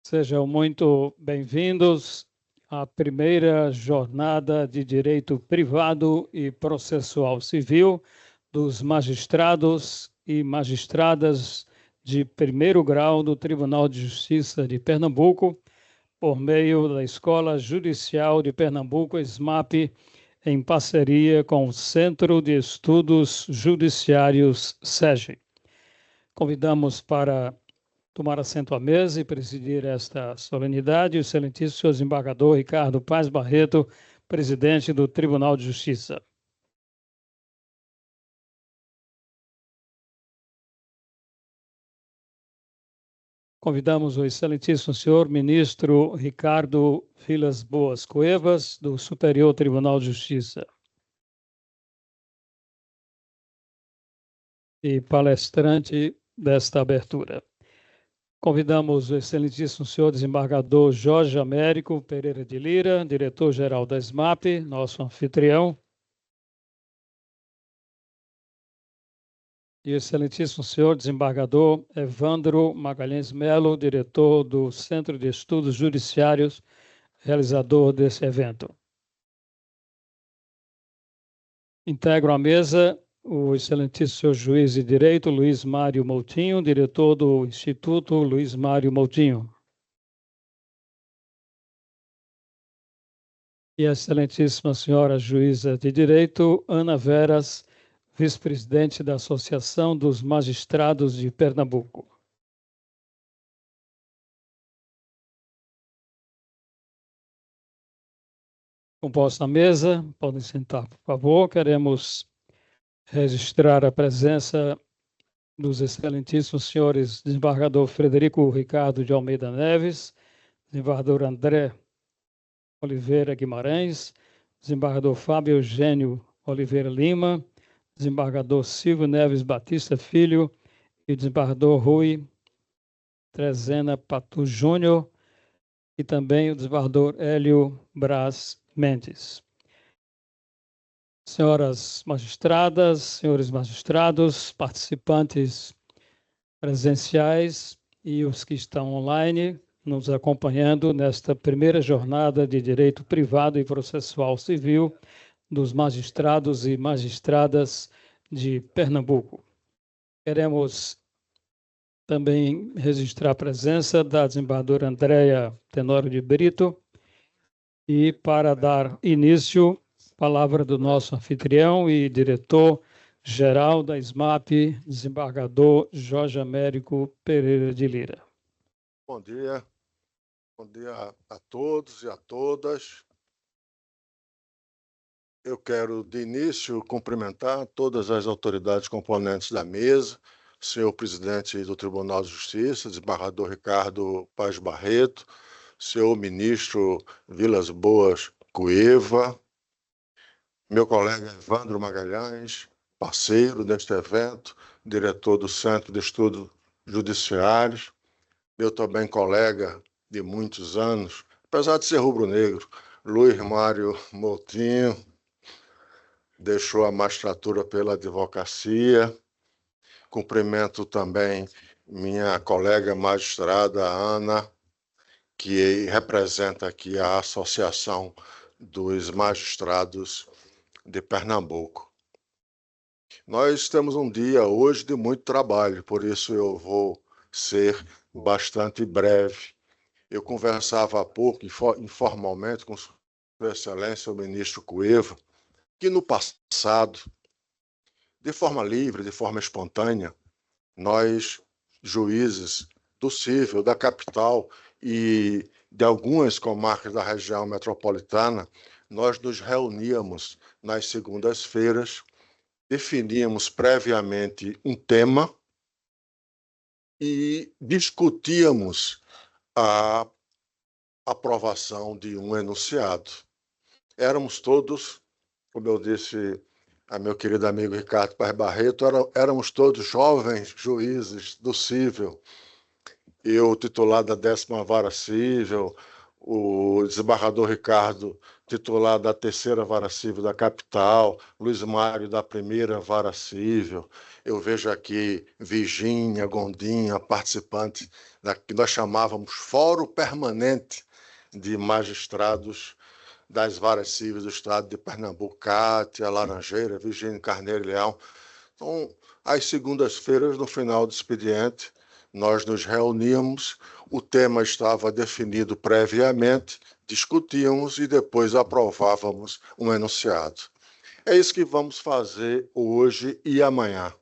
Sejam muito bem-vindos à primeira jornada de Direito Privado e Processual Civil dos magistrados e magistradas de primeiro grau do Tribunal de Justiça de Pernambuco, por meio da Escola Judicial de Pernambuco, SMAP, em parceria com o Centro de Estudos Judiciários, SEGE. Convidamos para tomar assento à mesa e presidir esta solenidade o excelentíssimo senhor desembargador Ricardo Paes Barreto, presidente do Tribunal de Justiça. Convidamos o excelentíssimo senhor ministro Ricardo Vilas Boas Cuevas, do Superior Tribunal de Justiça. E palestrante desta abertura. Convidamos o excelentíssimo senhor desembargador Jorge Américo Pereira de Lira, diretor-geral da SMAP, nosso anfitrião. E o excelentíssimo senhor desembargador Evandro Magalhães Melo, diretor do Centro de Estudos Judiciários, realizador desse evento. Integro a mesa o excelentíssimo senhor juiz de direito Luiz Mário Moutinho, diretor do Instituto Luiz Mário Moutinho. E a excelentíssima senhora juíza de direito Ana Veras, vice-presidente da Associação dos Magistrados de Pernambuco. Composta a mesa, podem sentar, por favor. Queremos registrar a presença dos excelentíssimos senhores desembargador Frederico Ricardo de Almeida Neves, desembargador André Oliveira Guimarães, desembargador Fábio Eugênio Oliveira Lima, desembargador Silvio Neves Batista Filho e desembargador Rui Trezena Patu Júnior e também o desembargador Hélio Braz Mendes. Senhoras magistradas, senhores magistrados, participantes presenciais e os que estão online nos acompanhando nesta primeira jornada de Direito Privado e Processual Civil dos magistrados e magistradas de Pernambuco. Queremos também registrar a presença da desembargadora Andréia Tenório de Brito e, para dar início, palavra do nosso anfitrião e diretor-geral da SMAP, desembargador Jorge Américo Pereira de Lira. Bom dia a todos e a todas. Eu quero, de início, cumprimentar todas as autoridades componentes da mesa, senhor presidente do Tribunal de Justiça, desembargador Ricardo Paes Barreto, senhor ministro Vilas Boas Cueva, meu colega Evandro Magalhães, parceiro deste evento, diretor do Centro de Estudos Judiciários, meu também colega de muitos anos, apesar de ser rubro-negro, Luiz Mário Moutinho, deixou a magistratura pela advocacia. Cumprimento também minha colega magistrada Ana, que representa aqui a Associação dos Magistrados de Pernambuco. Nós temos um dia hoje de muito trabalho, por isso eu vou ser bastante breve. Eu conversava há pouco, informalmente, com Sua Excelência, o ministro Cueva, que no passado, de forma livre, de forma espontânea, nós, juízes do cível, da capital e de algumas comarcas da região metropolitana, nós nos reuníamos nas segundas-feiras, definíamos previamente um tema e discutíamos a aprovação de um enunciado. Éramos todos, como eu disse a meu querido amigo Ricardo Paes Barreto, éramos todos jovens juízes do cível. Eu, titular da 10ª Vara Cível, o desembargador Ricardo, titular da 3ª Vara Cível da capital, Luiz Mário, da 1ª Vara Cível. Eu vejo aqui Virgínia Gondinha, participante que nós chamávamos Fórum Permanente de Magistrados das Varas Civis do Estado de Pernambuco, Cátia, Laranjeira, Virgínio Carneiro e Leão. Então, às segundas-feiras, no final do expediente, nós nos reuníamos, o tema estava definido previamente, discutíamos e depois aprovávamos um enunciado. É isso que vamos fazer hoje e amanhã.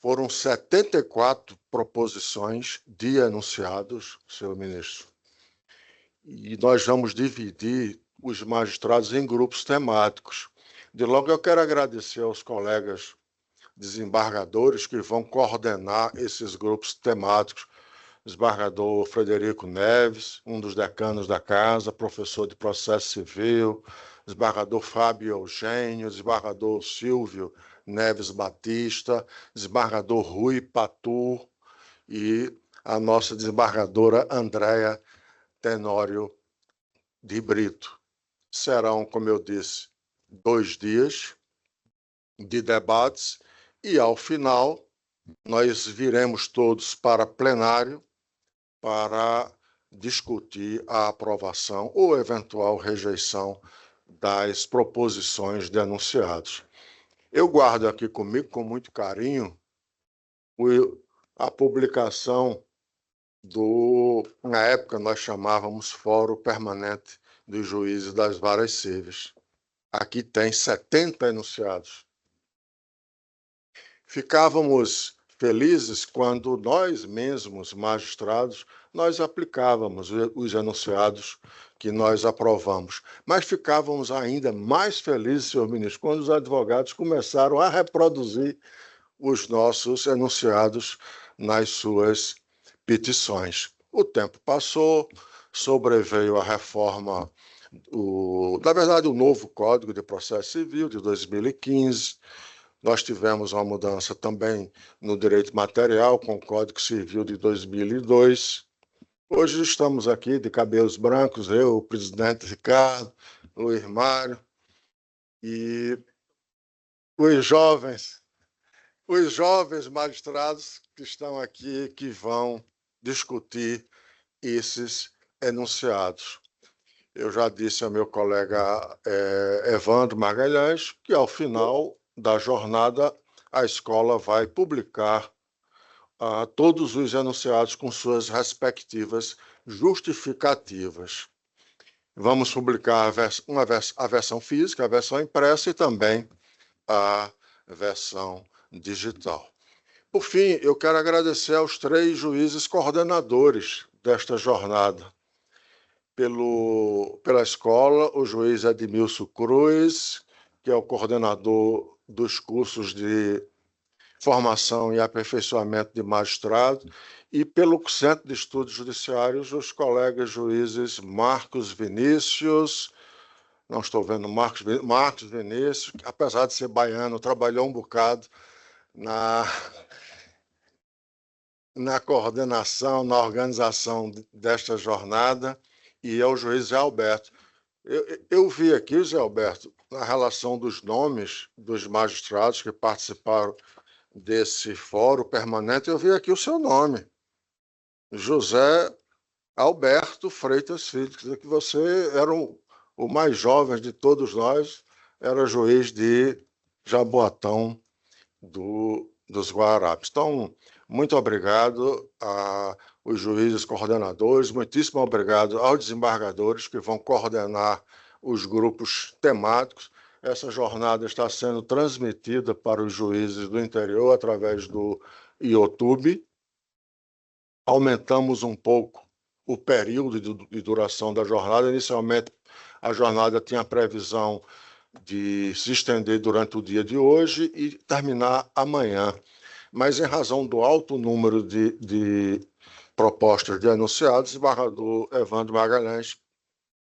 Foram 74 proposições de enunciados, senhor ministro. E nós vamos dividir os magistrados em grupos temáticos. De logo, eu quero agradecer aos colegas desembargadores que vão coordenar esses grupos temáticos. Desembargador Frederico Neves, um dos decanos da casa, professor de processo civil, desembargador Fábio Eugênio, desembargador Silvio Neves Batista, desembargador Rui Patu e a nossa desembargadora Andréa Tenório de Brito. Serão, como eu disse, 2 dias de debates e, ao final, nós viremos todos para plenário para discutir a aprovação ou eventual rejeição das proposições de enunciados. Eu guardo aqui comigo, com muito carinho, a publicação na época nós chamávamos Fórum Permanente dos Juízes das Varas Civis. Aqui tem 70 enunciados. Ficávamos felizes quando nós mesmos, magistrados, nós aplicávamos os enunciados que nós aprovamos. Mas ficávamos ainda mais felizes, senhor ministro, quando os advogados começaram a reproduzir os nossos enunciados nas suas petições. O tempo passou, sobreveio a reforma, na verdade, o novo Código de Processo Civil de 2015. Nós tivemos uma mudança também no direito material com o Código Civil de 2002. Hoje estamos aqui de cabelos brancos, eu, o presidente Ricardo, Luiz Mário, e os jovens magistrados que estão aqui, que vão discutir esses enunciados. Eu já disse ao meu colega Evandro Magalhães que, ao final da jornada, a escola vai publicar todos os enunciados com suas respectivas justificativas. Vamos publicar a versão física, a versão impressa e também a versão digital. Por fim, eu quero agradecer aos 3 juízes coordenadores desta jornada. Pela escola, o juiz Edmilson Cruz, que é o coordenador dos cursos de formação e aperfeiçoamento de magistrado, e pelo Centro de Estudos Judiciários, os colegas juízes Marcos Vinícius, não estou vendo Marcos Vinícius, que, apesar de ser baiano, trabalhou um bocado na coordenação, na organização desta jornada, e é o juiz Zé Alberto. Eu vi aqui, Zé Alberto, na relação dos nomes dos magistrados que participaram desse fórum permanente, eu vi aqui o seu nome, José Alberto Freitas Filho, quer dizer que você era o mais jovem de todos nós, era juiz de Jaboatão dos Guararapes. Então, muito obrigado aos juízes coordenadores, muitíssimo obrigado aos desembargadores que vão coordenar os grupos temáticos. Essa jornada está sendo transmitida para os juízes do interior através do YouTube. Aumentamos um pouco o período de duração da jornada. Inicialmente, a jornada tinha a previsão de se estender durante o dia de hoje e terminar amanhã. Mas, em razão do alto número de propostas de enunciados, o desembargador Evandro Magalhães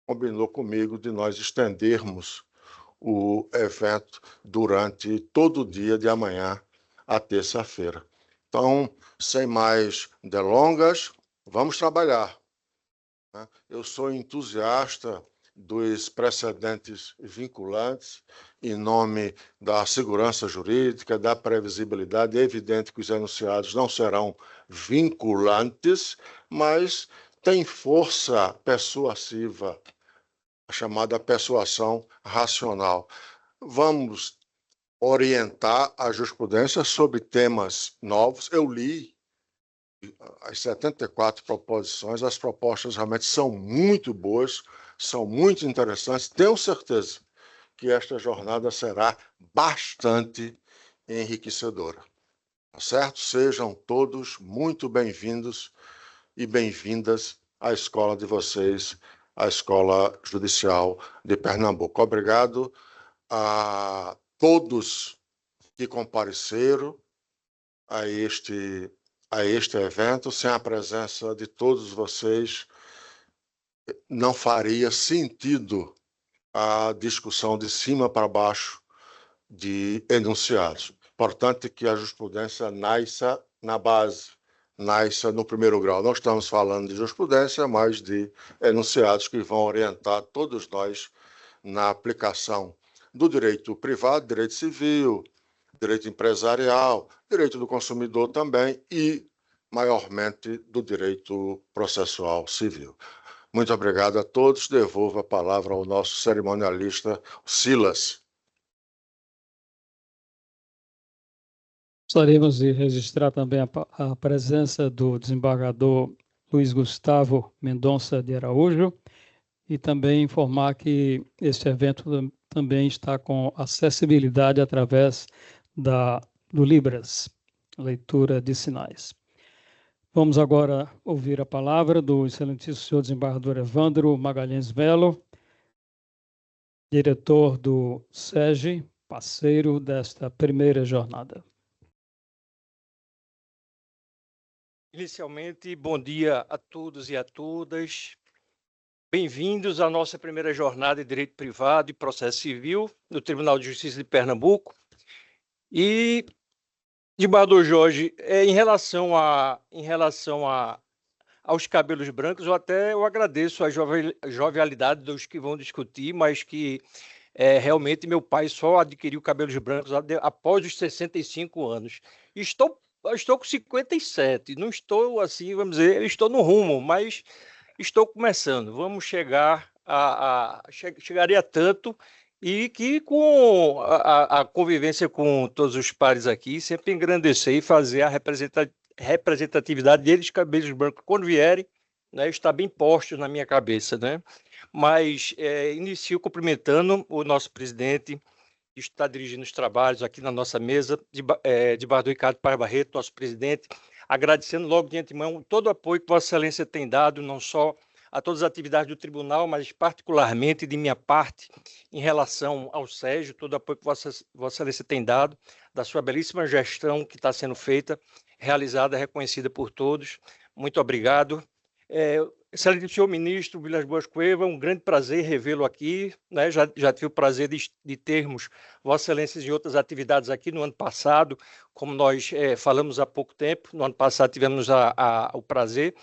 combinou comigo de nós estendermos o evento durante todo o dia de amanhã à terça-feira. Então, sem mais delongas, vamos trabalhar. Eu sou entusiasta dos precedentes vinculantes, em nome da segurança jurídica, da previsibilidade. É evidente que os enunciados não serão vinculantes, mas tem força persuasiva, a chamada persuasão racional. Vamos orientar a jurisprudência sobre temas novos. Eu li as 74 proposições, as propostas realmente são muito boas, são muito interessantes. Tenho certeza que esta jornada será bastante enriquecedora. Tá certo? Sejam todos muito bem-vindos e bem-vindas à escola de vocês, a Escola Judicial de Pernambuco. Obrigado a todos que compareceram a este evento. Sem a presença de todos vocês, não faria sentido a discussão de cima para baixo de enunciados. Importante que a jurisprudência nasça na base, nasça no primeiro grau. Não estamos falando de jurisprudência, mas de enunciados que vão orientar todos nós na aplicação do direito privado, direito civil, direito empresarial, direito do consumidor também e, maiormente, do direito processual civil. Muito obrigado a todos. Devolvo a palavra ao nosso cerimonialista, Silas. Gostaríamos de registrar também a presença do desembargador Luiz Gustavo Mendonça de Araújo e também informar que este evento também está com acessibilidade através do Libras, leitura de sinais. Vamos agora ouvir a palavra do excelentíssimo senhor desembargador Evandro Magalhães Melo, diretor do SEGE, parceiro desta primeira jornada. Inicialmente, bom dia a todos e a todas. Bem-vindos à nossa primeira jornada de Direito Privado e Processo Civil no Tribunal de Justiça de Pernambuco. E, desembargador Jorge, em relação aos cabelos brancos, eu agradeço a jovialidade dos que vão discutir, mas que realmente meu pai só adquiriu cabelos brancos após os 65 anos. Estou com 57, não estou assim, vamos dizer, estou no rumo, mas estou começando. Vamos chegaria tanto e que com a convivência com todos os pares aqui, sempre engrandecer e fazer a representatividade deles, cabelos brancos, quando vierem, né, está bem posto na minha cabeça, né? Mas inicio cumprimentando o nosso presidente, que está dirigindo os trabalhos aqui na nossa mesa, desembargador Ricardo Paz Barreto, nosso presidente, agradecendo logo de antemão todo o apoio que Vossa Excelência tem dado, não só a todas as atividades do tribunal, mas particularmente de minha parte, em relação ao SEGE, todo o apoio que Vossa Excelência tem dado, da sua belíssima gestão que está sendo feita, realizada, reconhecida por todos. Muito obrigado. Excelente senhor ministro Vilas Boas Cueva, um grande prazer revê-lo aqui, né? Já tive o prazer de termos Vossa Excelência em outras atividades aqui no ano passado, como nós falamos há pouco tempo. No ano passado tivemos o prazer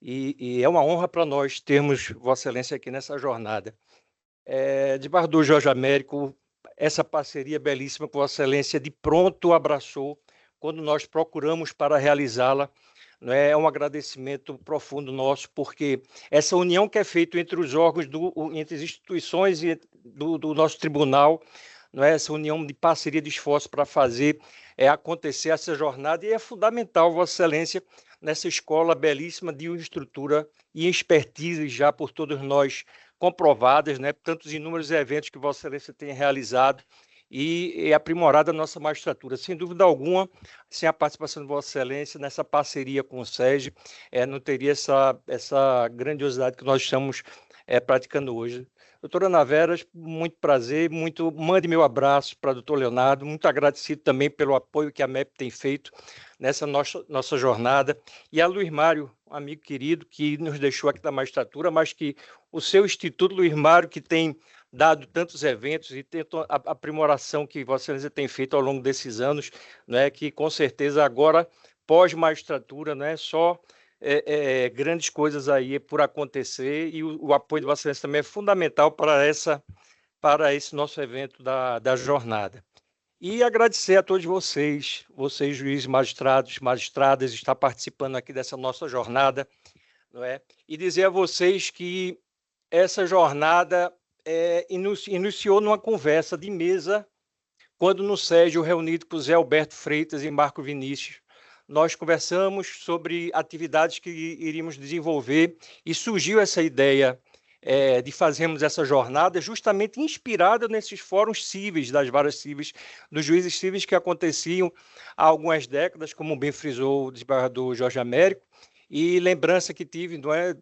e é uma honra para nós termos Vossa Excelência aqui nessa jornada. Desembargador Jorge Américo, essa parceria belíssima que Vossa Excelência de pronto abraçou quando nós procuramos para realizá-la. É um agradecimento profundo nosso, porque essa união que é feita entre os órgãos, entre as instituições e do nosso tribunal, essa união de parceria de esforço para fazer acontecer essa jornada, e é fundamental, Vossa Excelência, nessa escola belíssima de estrutura e expertise já por todos nós comprovadas, né, tantos inúmeros eventos que Vossa Excelência tem realizado, e aprimorada a nossa magistratura. Sem dúvida alguma, sem a participação de Vossa Excelência, nessa parceria com o SEGE, não teria essa grandiosidade que nós estamos praticando hoje. Doutora Ana Veras, muito prazer, mande meu abraço para o doutor Leonardo, muito agradecido também pelo apoio que a MEP tem feito nessa nossa jornada, e a Luiz Mário, um amigo querido, que nos deixou aqui da magistratura, mas que o seu Instituto Luiz Mário, que tem dado tantos eventos e a aprimoração que Vossa Excelência tem feito ao longo desses anos, né, que com certeza agora, pós-magistratura, né, só grandes coisas aí por acontecer, e o apoio de Vossa Excelência também é fundamental para esse nosso evento da jornada. E agradecer a todos vocês, juízes, magistrados, magistradas, estar participando aqui dessa nossa jornada, não é? E dizer a vocês que essa jornada iniciou numa conversa de mesa, quando no Sérgio, reunido com Zé Alberto Freitas e Marco Vinícius, nós conversamos sobre atividades que iríamos desenvolver e surgiu essa ideia de fazermos essa jornada justamente inspirada nesses fóruns cíveis, das varas cíveis, dos juízes cíveis que aconteciam há algumas décadas, como bem frisou o desembargador Jorge Américo, e lembrança que tive, não é,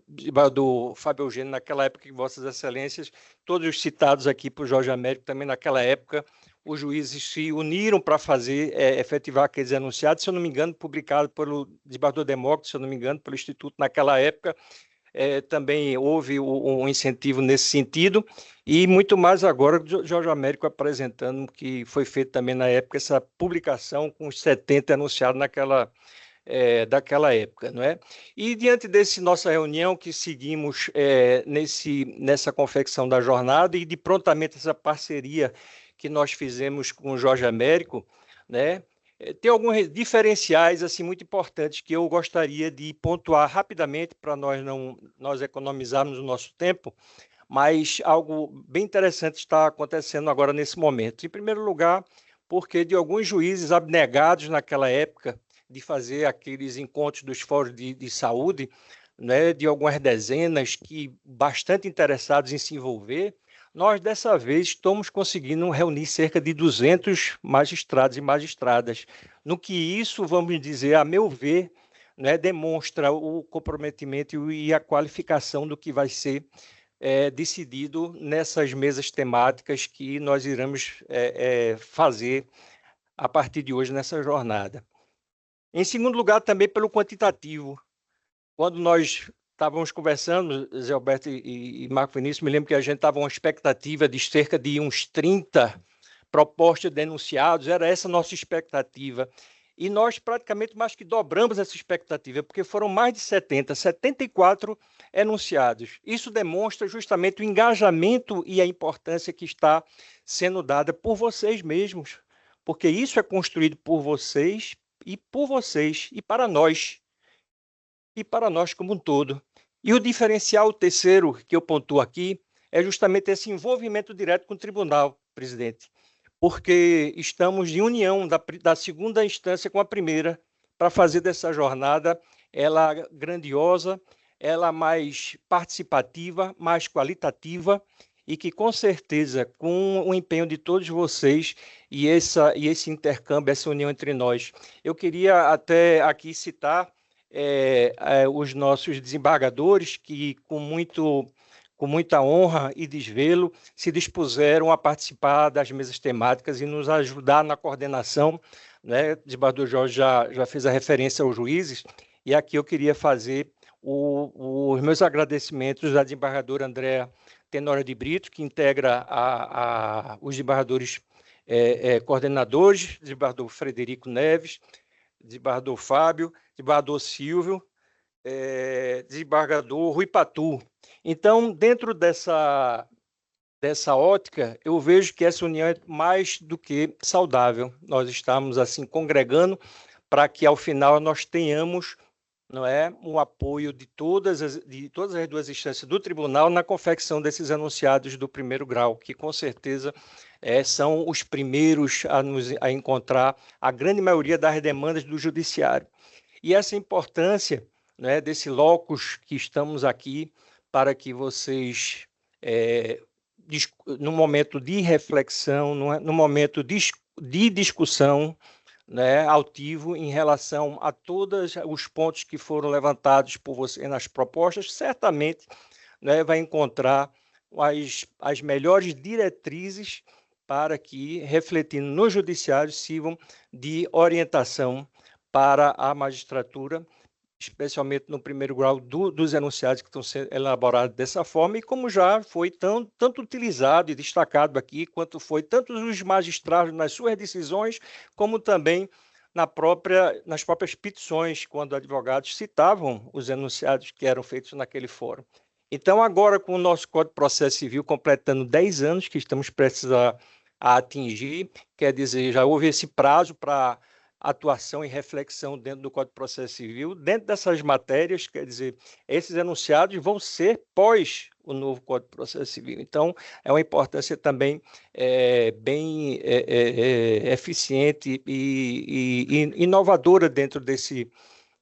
do Fábio Eugênio, naquela época que Vossas Excelências, todos os citados aqui por Jorge Américo, também naquela época, os juízes se uniram para fazer, efetivar aqueles enunciados, se eu não me engano, publicado pelo desembargador Demócrito, se eu não me engano, pelo Instituto naquela época. Também houve um incentivo nesse sentido, e muito mais agora, Jorge Américo apresentando, que foi feito também na época, essa publicação com os 70 enunciados daquela época, não é? E diante desse nossa reunião que seguimos nessa confecção da jornada e de prontamente essa parceria que nós fizemos com o Jorge Américo, né? Tem alguns diferenciais assim muito importantes que eu gostaria de pontuar rapidamente para nós economizarmos o nosso tempo, mas algo bem interessante está acontecendo agora nesse momento. Em primeiro lugar, porque de alguns juízes abnegados naquela época de fazer aqueles encontros dos fóruns de saúde, né, de algumas dezenas que bastante interessados em se envolver, nós, dessa vez, estamos conseguindo reunir cerca de 200 magistrados e magistradas, no que isso, vamos dizer, a meu ver, né, demonstra o comprometimento e a qualificação do que vai ser decidido nessas mesas temáticas que nós iremos fazer a partir de hoje nessa jornada. Em segundo lugar, também pelo quantitativo. Quando nós estávamos conversando, Zé Alberto e Marco Vinícius, me lembro que a gente estava uma expectativa de cerca de uns 30 propostas de enunciados, era essa a nossa expectativa. E nós praticamente mais que dobramos essa expectativa, porque foram mais de 74 enunciados. Isso demonstra justamente o engajamento e a importância que está sendo dada por vocês mesmos, porque isso é construído por vocês e para nós como um todo. E o diferencial terceiro que eu pontuo aqui é justamente esse envolvimento direto com o tribunal, presidente, porque estamos em união da segunda instância com a primeira para fazer dessa jornada ela grandiosa, ela mais participativa, mais qualitativa e que, com certeza, com o empenho de todos vocês e esse intercâmbio, essa união entre nós, eu queria até aqui citar os nossos desembargadores que, com muita honra e desvelo, se dispuseram a participar das mesas temáticas e nos ajudar na coordenação, né? O desembargador Jorge já fez a referência aos juízes, e aqui eu queria fazer os meus agradecimentos à desembargadora Andréa Tenório de Brito, que integra os desembargadores coordenadores, desembargador Frederico Neves, desembargador Fábio, desembargador Silvio, desembargador Rui Patu. Então, dentro dessa ótica, eu vejo que essa união é mais do que saudável. Nós estamos assim congregando para que, ao final, nós tenhamos, não é, um apoio de todas as duas instâncias do tribunal na confecção desses enunciados do primeiro grau, que, com certeza, são os primeiros a encontrar a grande maioria das demandas do judiciário. E essa importância, né, desse locus que estamos aqui para que vocês, no momento de reflexão, no momento de discussão, né, altivo em relação a todos os pontos que foram levantados por você nas propostas, certamente, né, vai encontrar as melhores diretrizes para que, refletindo no judiciário, sirvam de orientação para a magistratura, especialmente no primeiro grau dos enunciados que estão sendo elaborados dessa forma, e como já foi tanto utilizado e destacado aqui, quanto foi tanto os magistrados nas suas decisões, como também nas próprias petições, quando advogados citavam os enunciados que eram feitos naquele fórum. Então, agora, com o nosso Código de Processo Civil completando 10 anos, que estamos prestes a atingir, quer dizer, já houve esse prazo para atuação e reflexão dentro do Código de Processo Civil, dentro dessas matérias, quer dizer, esses enunciados vão ser pós o novo Código de Processo Civil. Então, é uma importância também bem eficiente e inovadora dentro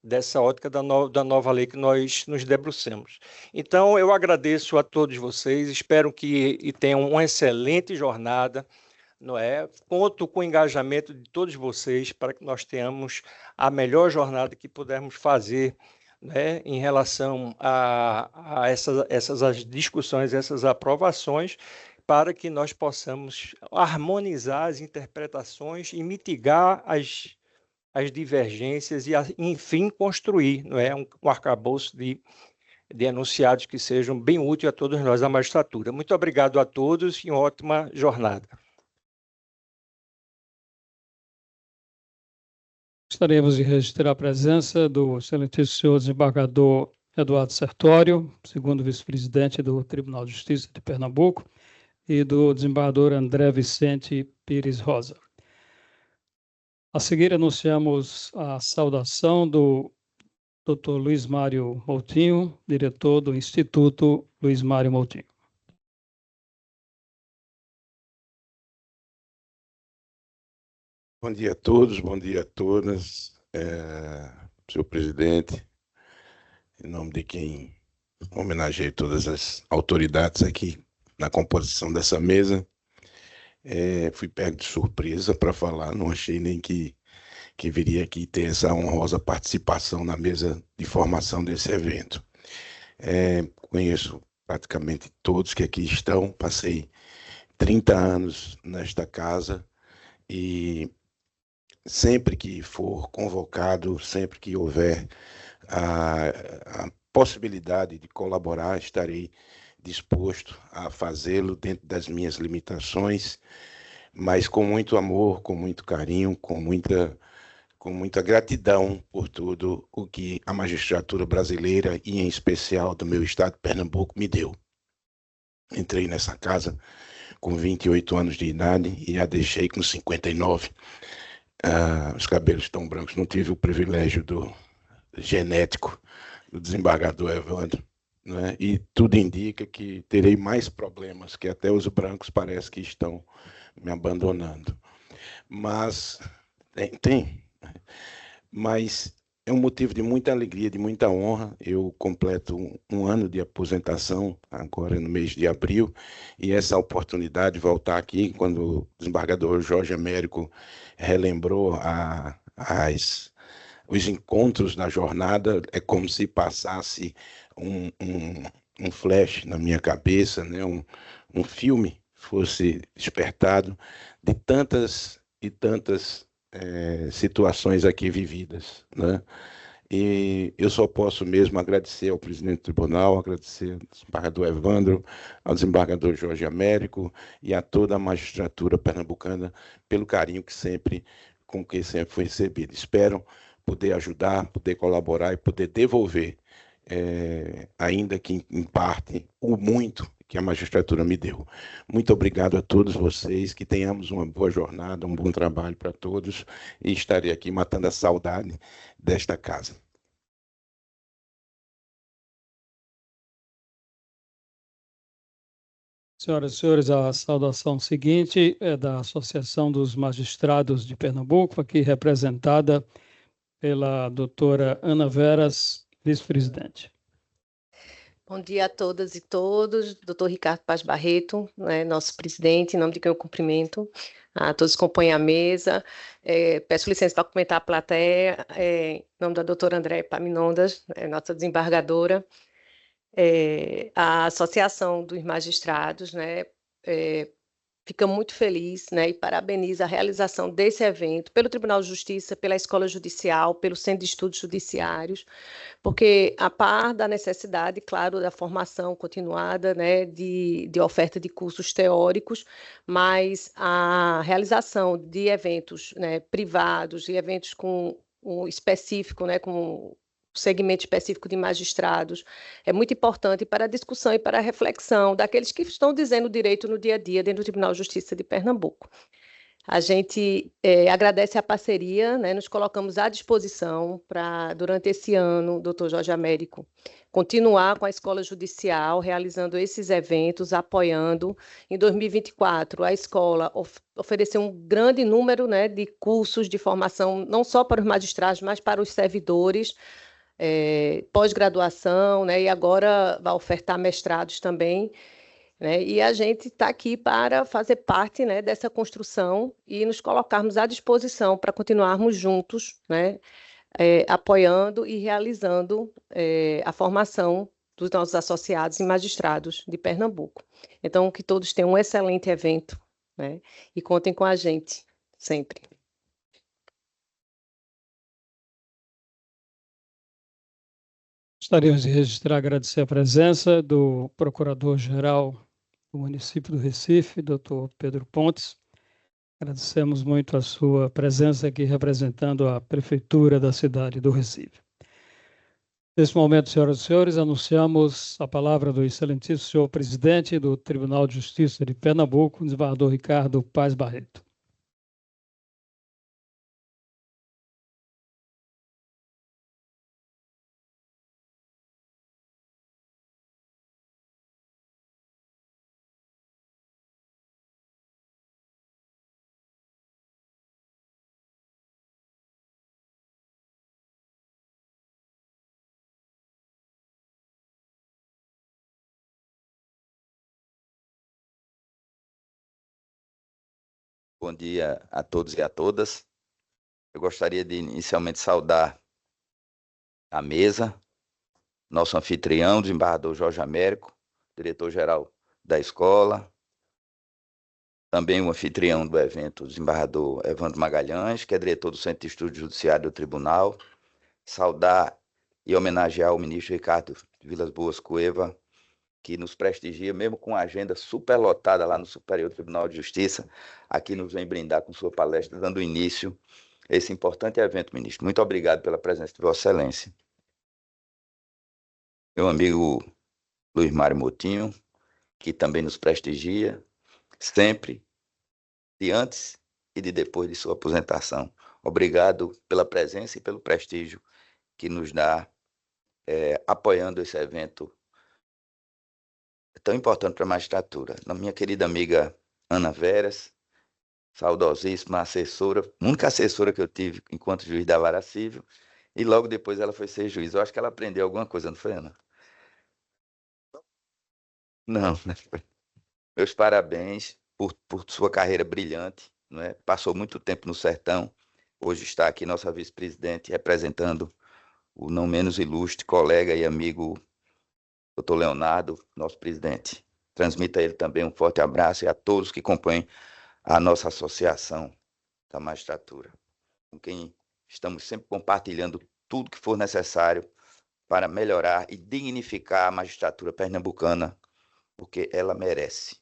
dessa ótica da nova lei que nós nos debruçamos. Então, eu agradeço a todos vocês, espero que tenham uma excelente jornada, não é? Conto com o engajamento de todos vocês para que nós tenhamos a melhor jornada que pudermos fazer, né, em relação a essas discussões, essas aprovações, para que nós possamos harmonizar as interpretações e mitigar as divergências e, enfim, construir, não é, um arcabouço de enunciados que sejam bem úteis a todos nós da magistratura. Muito obrigado a todos e uma ótima jornada. Gostaríamos de registrar a presença do excelentíssimo senhor desembargador Eduardo Sertório, segundo vice-presidente do Tribunal de Justiça de Pernambuco, e do desembargador André Vicente Pires Rosa. A seguir, anunciamos a saudação do Dr. Luiz Mário Moutinho, diretor do Instituto Luiz Mário Moutinho. Bom dia a todos, bom dia a todas. Senhor presidente, em nome de quem homenageei todas as autoridades aqui na composição dessa mesa, fui pego de surpresa para falar, não achei nem que viria aqui ter essa honrosa participação na mesa de formação desse evento. Conheço praticamente todos que aqui estão, passei 30 anos nesta casa e sempre que for convocado, sempre que houver a possibilidade de colaborar, estarei disposto a fazê-lo dentro das minhas limitações, mas com muito amor, com muito carinho, com muita gratidão por tudo o que a magistratura brasileira e em especial do meu estado de Pernambuco me deu. Entrei nessa casa com 28 anos de idade e a deixei com 59. Os cabelos tão brancos, não tive o privilégio genético do desembargador Evandro, né? E tudo indica que terei mais problemas, que até os brancos parece que estão me abandonando. Mas mas é um motivo de muita alegria, de muita honra. Eu completo um ano de aposentação, agora no mês de abril, e essa oportunidade de voltar aqui, quando o desembargador Jorge Américo relembrou os encontros da jornada, é como se passasse um flash na minha cabeça, né? um filme fosse despertado de tantas e tantas situações aqui vividas, né? E eu só posso mesmo agradecer ao presidente do tribunal, agradecer ao desembargador Evandro, ao desembargador Jorge Américo e a toda a magistratura pernambucana pelo carinho com que sempre foi recebido. Espero poder ajudar, poder colaborar e poder devolver, ainda que em parte, o muito que a magistratura me deu. Muito obrigado a todos vocês, que tenhamos uma boa jornada, um bom trabalho para todos, e estarei aqui matando a saudade desta casa. Senhoras e senhores, a saudação seguinte é da Associação dos Magistrados de Pernambuco, aqui representada pela doutora Ana Veras, vice-presidente. Bom dia a todas e todos, doutor Ricardo Paz Barreto, né, nosso presidente, em nome de quem eu cumprimento, a todos que compõem a mesa. Peço licença para cumprimentar a plateia, em nome da doutora André Paminondas, nossa desembargadora, a Associação dos Magistrados, né, fica muito feliz, né, e parabeniza a realização desse evento pelo Tribunal de Justiça, pela Escola Judicial, pelo Centro de Estudos Judiciários, porque a par da necessidade, claro, da formação continuada, né, de oferta de cursos teóricos, mas a realização de eventos, né, privados, e eventos com um específico, né, com segmento específico de magistrados, é muito importante para a discussão e para a reflexão daqueles que estão dizendo direito no dia a dia dentro do Tribunal de Justiça de Pernambuco. A gente agradece a parceria, né, nos colocamos à disposição para, durante esse ano, doutor Jorge Américo, continuar com a Escola Judicial, realizando esses eventos, apoiando. Em 2024, a escola ofereceu um grande número, né, de cursos de formação, não só para os magistrados, mas para os servidores, pós-graduação, né, e agora vai ofertar mestrados também, né, e a gente está aqui para fazer parte, né, dessa construção e nos colocarmos à disposição para continuarmos juntos, né, apoiando e realizando a formação dos nossos associados e magistrados de Pernambuco. Então, que todos tenham um excelente evento, né, e contem com a gente sempre. Gostaríamos de registrar, agradecer a presença do Procurador-Geral do município do Recife, doutor Pedro Pontes. Agradecemos muito a sua presença aqui representando a Prefeitura da cidade do Recife. Nesse momento, senhoras e senhores, anunciamos a palavra do excelentíssimo senhor presidente do Tribunal de Justiça de Pernambuco, o desembargador Ricardo Paes Barreto. Bom dia a todos e a todas. Eu gostaria de inicialmente saudar a mesa, nosso anfitrião, o desembargador Jorge Américo, diretor-geral da escola, também o anfitrião do evento, o desembargador Evandro Magalhães, que é diretor do Centro de Estudos Judiciário do Tribunal, saudar e homenagear o ministro Ricardo Vilas Boas Cueva, que nos prestigia, mesmo com a agenda superlotada lá no Superior Tribunal de Justiça, aqui nos vem brindar com sua palestra, dando início a esse importante evento, ministro. Muito obrigado pela presença de Vossa Excelência. Meu amigo Luiz Mário Moutinho, que também nos prestigia, sempre, de antes e de depois de sua aposentação. Obrigado pela presença e pelo prestígio que nos dá apoiando esse evento tão importante para a magistratura. A minha querida amiga Ana Veras, saudosíssima assessora, única assessora que eu tive enquanto juiz da Vara Civil, e logo depois ela foi ser juiz. Eu acho que ela aprendeu alguma coisa, não foi, Ana? Não, né? Meus parabéns por sua carreira brilhante, não é? Passou muito tempo no sertão, hoje está aqui nossa vice-presidente representando o não menos ilustre colega e amigo doutor Leonardo, nosso presidente. Transmita a ele também um forte abraço e a todos que compõem a nossa associação da magistratura, com quem estamos sempre compartilhando tudo que for necessário para melhorar e dignificar a magistratura pernambucana, porque ela merece.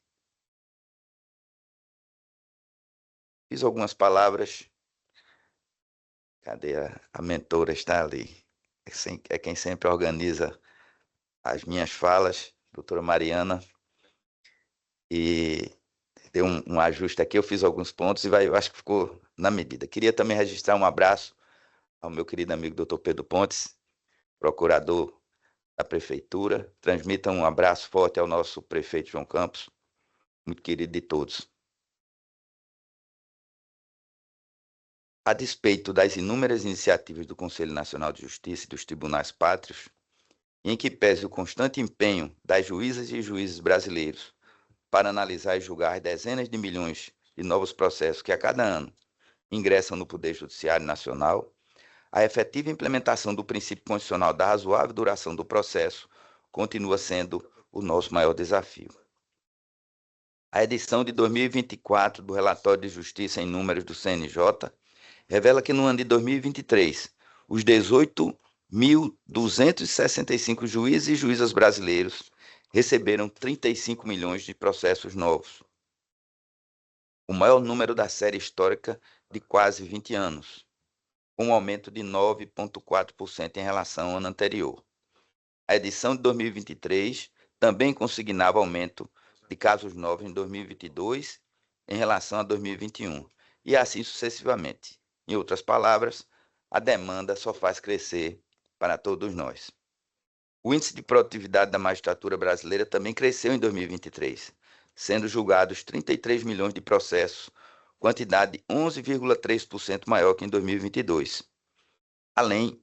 Fiz algumas palavras. Cadê a mentora? Está ali. É quem sempre organiza as minhas falas, doutora Mariana, e deu um ajuste aqui, eu fiz alguns pontos e eu acho que ficou na medida. Queria também registrar um abraço ao meu querido amigo doutor Pedro Pontes, procurador da Prefeitura. Transmita um abraço forte ao nosso prefeito João Campos, muito querido de todos. A despeito das inúmeras iniciativas do Conselho Nacional de Justiça e dos tribunais pátrios, em que pese o constante empenho das juízas e juízes brasileiros para analisar e julgar dezenas de milhões de novos processos que a cada ano ingressam no Poder Judiciário Nacional, a efetiva implementação do princípio constitucional da razoável duração do processo continua sendo o nosso maior desafio. A edição de 2024 do Relatório de Justiça em Números do CNJ revela que no ano de 2023, os 18.265 juízes e juízas brasileiros receberam 35 milhões de processos novos, o maior número da série histórica de quase 20 anos, com um aumento de 9,4% em relação ao ano anterior. A edição de 2023 também consignava aumento de casos novos em 2022 em relação a 2021, e assim sucessivamente. Em outras palavras, a demanda só faz crescer para todos nós. O índice de produtividade da magistratura brasileira também cresceu em 2023, sendo julgados 33 milhões de processos, quantidade 11,3% maior que em 2022. Além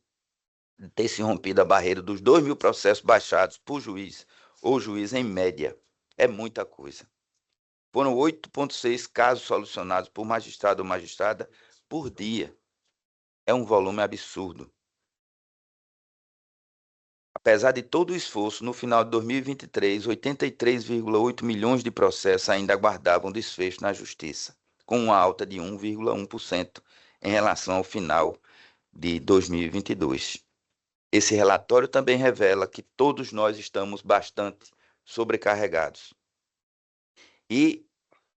de ter se rompido a barreira dos 2.000 processos baixados por juiz ou juiz em média. É muita coisa. Foram 8,6 casos solucionados por magistrado ou magistrada por dia. É um volume absurdo. Apesar de todo o esforço, no final de 2023, 83,8 milhões de processos ainda aguardavam desfecho na Justiça, com uma alta de 1,1% em relação ao final de 2022. Esse relatório também revela que todos nós estamos bastante sobrecarregados. E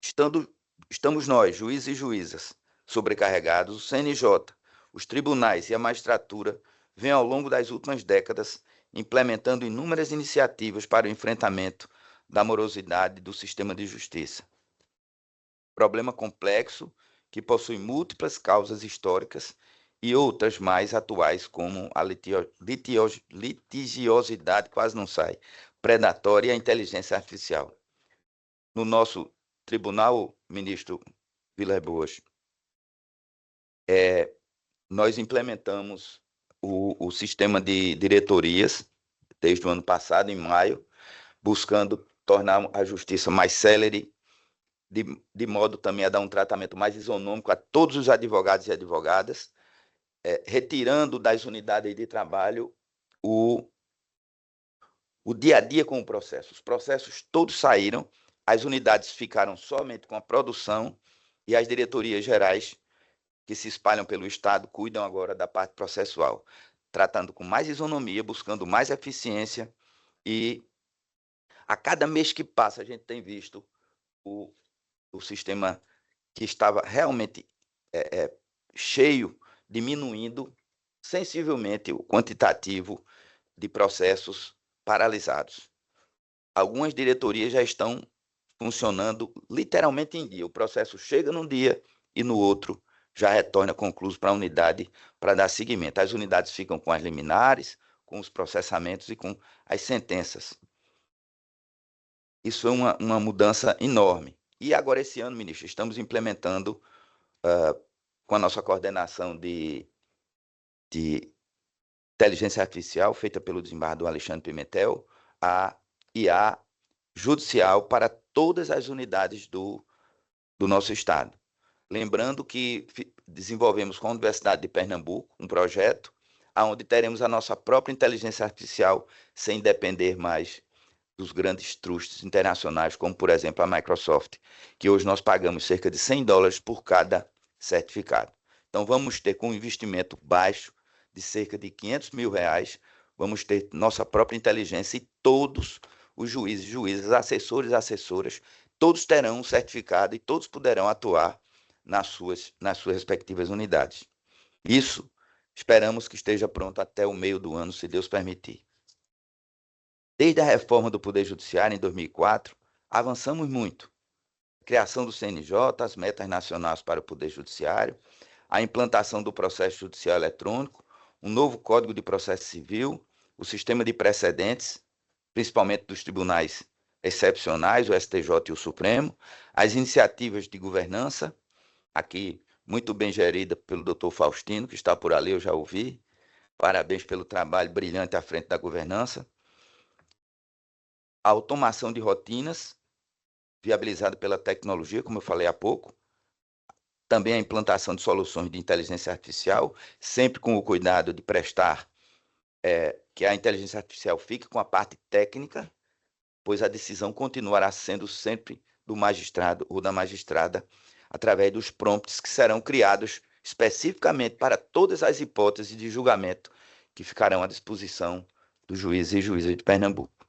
estamos nós, juízes e juízas, sobrecarregados, o CNJ, os tribunais e a magistratura vêm ao longo das últimas décadas implementando inúmeras iniciativas para o enfrentamento da morosidade do sistema de justiça. Problema complexo que possui múltiplas causas históricas e outras mais atuais, como a litigiosidade, quase não sai, predatória e a inteligência artificial. No nosso tribunal, ministro Vilas Boas, nós implementamos o sistema de diretorias desde o ano passado, em maio, buscando tornar a justiça mais célere, de modo também a dar um tratamento mais isonômico a todos os advogados e advogadas, retirando das unidades de trabalho o dia a dia com o processo. Os processos todos saíram, as unidades ficaram somente com a produção e as diretorias gerais que se espalham pelo Estado cuidam agora da parte processual, tratando com mais isonomia, buscando mais eficiência, e a cada mês que passa a gente tem visto o sistema que estava realmente cheio, diminuindo sensivelmente o quantitativo de processos paralisados. Algumas diretorias já estão funcionando literalmente em dia. O processo chega num dia e no outro já retorna concluso para a unidade para dar seguimento. As unidades ficam com as liminares, com os processamentos e com as sentenças. Isso é uma mudança enorme. E agora, esse ano, ministro, estamos implementando, com a nossa coordenação de inteligência artificial, feita pelo desembargador Alexandre Pimentel, a IA judicial para todas as unidades do nosso Estado. Lembrando que desenvolvemos com a Universidade de Pernambuco um projeto onde teremos a nossa própria inteligência artificial sem depender mais dos grandes trusts internacionais, como, por exemplo, a Microsoft, que hoje nós pagamos cerca de $100 por cada certificado. Então, vamos ter, com um investimento baixo de cerca de R$500 mil, vamos ter nossa própria inteligência e todos os juízes, juízas, assessores e assessoras, todos terão um certificado e todos poderão atuar nas suas respectivas unidades. Isso esperamos que esteja pronto até o meio do ano, se Deus permitir. Desde a reforma do Poder Judiciário, em 2004, avançamos muito. A criação do CNJ, as metas nacionais para o Poder Judiciário, a implantação do processo judicial eletrônico, um novo Código de Processo Civil, o sistema de precedentes, principalmente dos tribunais excepcionais, o STJ e o Supremo, as iniciativas de governança, aqui muito bem gerida pelo Dr. Faustino, que está por ali, eu já ouvi. Parabéns pelo trabalho brilhante à frente da governança. A automação de rotinas, viabilizada pela tecnologia, como eu falei há pouco. Também a implantação de soluções de inteligência artificial, sempre com o cuidado de prestar que a inteligência artificial fique com a parte técnica, pois a decisão continuará sendo sempre do magistrado ou da magistrada através dos prompts que serão criados especificamente para todas as hipóteses de julgamento que ficarão à disposição dos juízes e juízas de Pernambuco.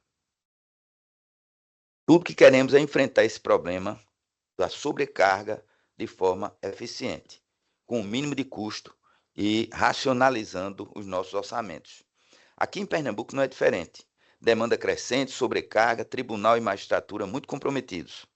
Tudo que queremos é enfrentar esse problema da sobrecarga de forma eficiente, com o mínimo de custo e racionalizando os nossos orçamentos. Aqui em Pernambuco não é diferente. Demanda crescente, sobrecarga, tribunal e magistratura muito comprometidos.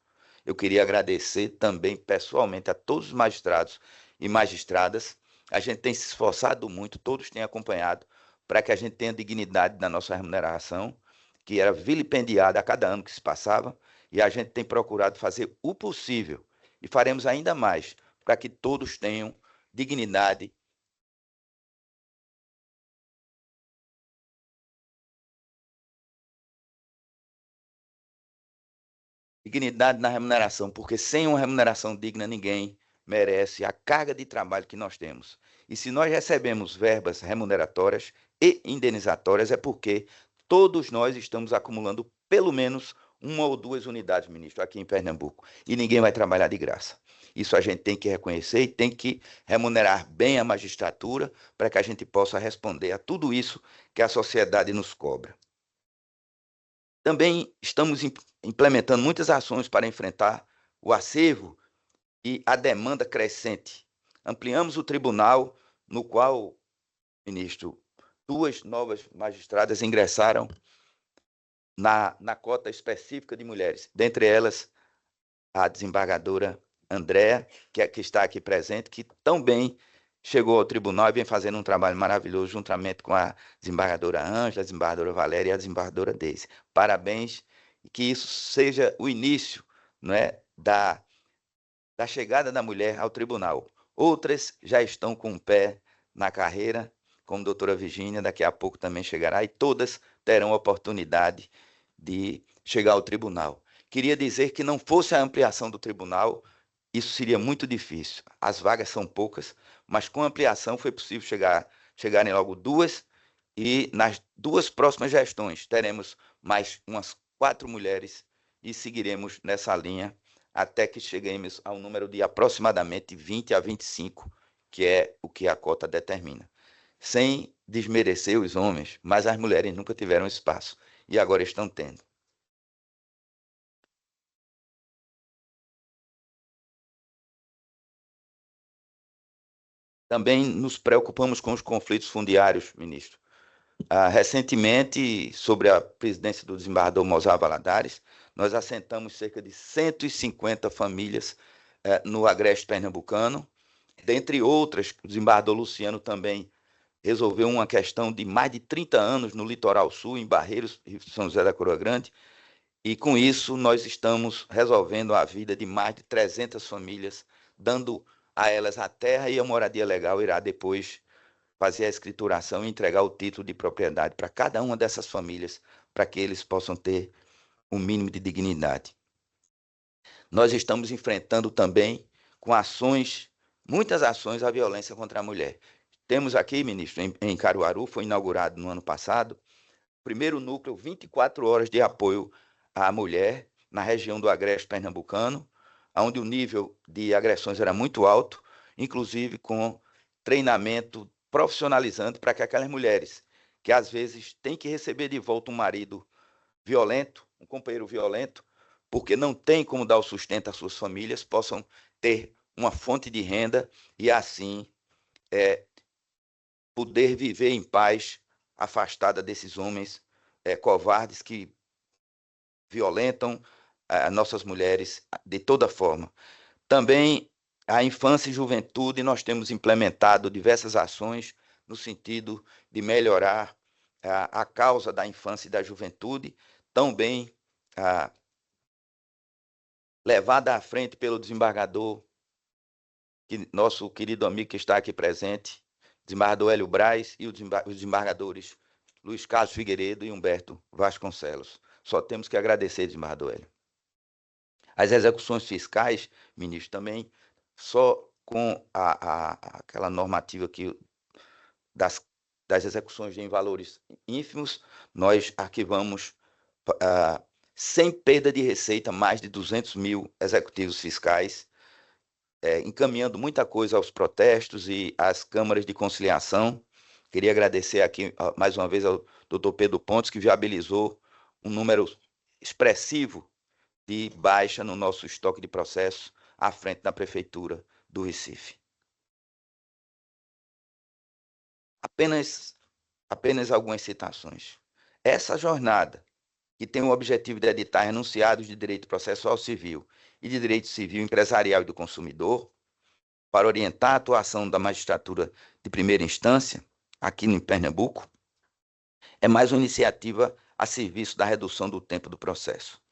Eu queria agradecer também pessoalmente a todos os magistrados e magistradas. A gente tem se esforçado muito, todos têm acompanhado, para que a gente tenha dignidade na nossa remuneração, que era vilipendiada a cada ano que se passava, e a gente tem procurado fazer o possível, e faremos ainda mais, para que todos tenham dignidade. Dignidade na remuneração, porque sem uma remuneração digna ninguém merece a carga de trabalho que nós temos. E se nós recebemos verbas remuneratórias e indenizatórias, é porque todos nós estamos acumulando pelo menos 1 ou 2 unidades, ministro, aqui em Pernambuco. E ninguém vai trabalhar de graça. Isso a gente tem que reconhecer e tem que remunerar bem a magistratura para que a gente possa responder a tudo isso que a sociedade nos cobra. Também estamos implementando muitas ações para enfrentar o acervo e a demanda crescente. Ampliamos o tribunal, no qual, ministro, 2 novas magistradas ingressaram na cota específica de mulheres, dentre elas a desembargadora Andréa, que está aqui presente, que também chegou ao tribunal e vem fazendo um trabalho maravilhoso juntamente com a desembargadora Ângela, a desembargadora Valéria e a desembargadora Deise. Parabéns, e que isso seja o início, não é, da chegada da mulher ao tribunal. Outras já estão com o pé na carreira, como a doutora Virgínia, daqui a pouco também chegará, e todas terão a oportunidade de chegar ao tribunal. Queria dizer que não fosse a ampliação do tribunal, isso seria muito difícil. As vagas são poucas, mas com a ampliação foi possível chegarem logo 2, e nas 2 próximas gestões teremos mais umas 4 mulheres e seguiremos nessa linha até que cheguemos ao número de aproximadamente 20 a 25, que é o que a cota determina. Sem desmerecer os homens, mas as mulheres nunca tiveram espaço e agora estão tendo. Também nos preocupamos com os conflitos fundiários, ministro. Recentemente, sobre a presidência do desembargador Mozar Valadares, nós assentamos cerca de 150 famílias no agreste pernambucano. Dentre outras, o desembargador Luciano também resolveu uma questão de mais de 30 anos no litoral sul, em Barreiros e São José da Coroa Grande, e com isso nós estamos resolvendo a vida de mais de 300 famílias, dando a elas a terra, e a moradia legal irá depois fazer a escrituração e entregar o título de propriedade para cada uma dessas famílias, para que eles possam ter um mínimo de dignidade. Nós estamos enfrentando também com ações, muitas ações, a violência contra a mulher. Temos aqui, ministro, em Caruaru, foi inaugurado no ano passado, o primeiro núcleo 24 horas de apoio à mulher na região do agreste pernambucano, onde o nível de agressões era muito alto, inclusive com treinamento profissionalizante para que aquelas mulheres que às vezes têm que receber de volta um marido violento, um companheiro violento, porque não tem como dar o sustento às suas famílias, possam ter uma fonte de renda e assim poder viver em paz, afastada desses homens covardes que violentam nossas mulheres de toda forma. Também a infância e juventude, nós temos implementado diversas ações no sentido de melhorar a causa da infância e da juventude, também levada à frente pelo desembargador, nosso querido amigo que está aqui presente, desembargador Hélio Braz, e os desembargadores Luiz Carlos Figueiredo e Humberto Vasconcelos. Só temos que agradecer, desembargador Hélio. As execuções fiscais, ministro, também, só com aquela normativa que das execuções em valores ínfimos, nós arquivamos sem perda de receita, mais de 200 mil executivos fiscais, encaminhando muita coisa aos protestos e às câmaras de conciliação. Queria agradecer aqui mais uma vez ao doutor Pedro Pontes, que viabilizou um número expressivo de baixa no nosso estoque de processos à frente da Prefeitura do Recife. Apenas algumas citações. Essa jornada, que tem o objetivo de editar enunciados de direito processual civil e de direito civil empresarial e do consumidor, para orientar a atuação da magistratura de primeira instância, aqui em Pernambuco, é mais uma iniciativa a serviço da redução do tempo do processo.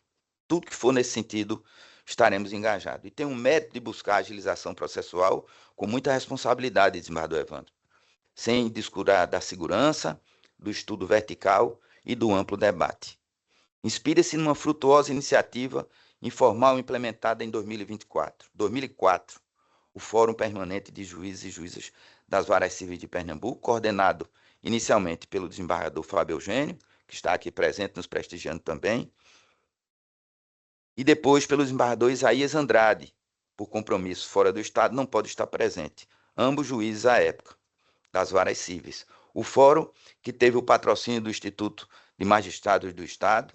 Tudo que for nesse sentido, estaremos engajados. E tem um mérito de buscar a agilização processual com muita responsabilidade, desembargador Evandro, sem descurar da segurança, do estudo vertical e do amplo debate. Inspira-se numa frutuosa iniciativa informal implementada em 2004, o Fórum Permanente de Juízes e Juízas das Varas Civis de Pernambuco, coordenado inicialmente pelo desembargador Fábio Eugênio, que está aqui presente, nos prestigiando também, e depois pelo desembargador Isaías Andrade, por compromisso fora do Estado, não pode estar presente, ambos juízes à época, das Varas Civis. O fórum, que teve o patrocínio do Instituto de Magistrados do Estado,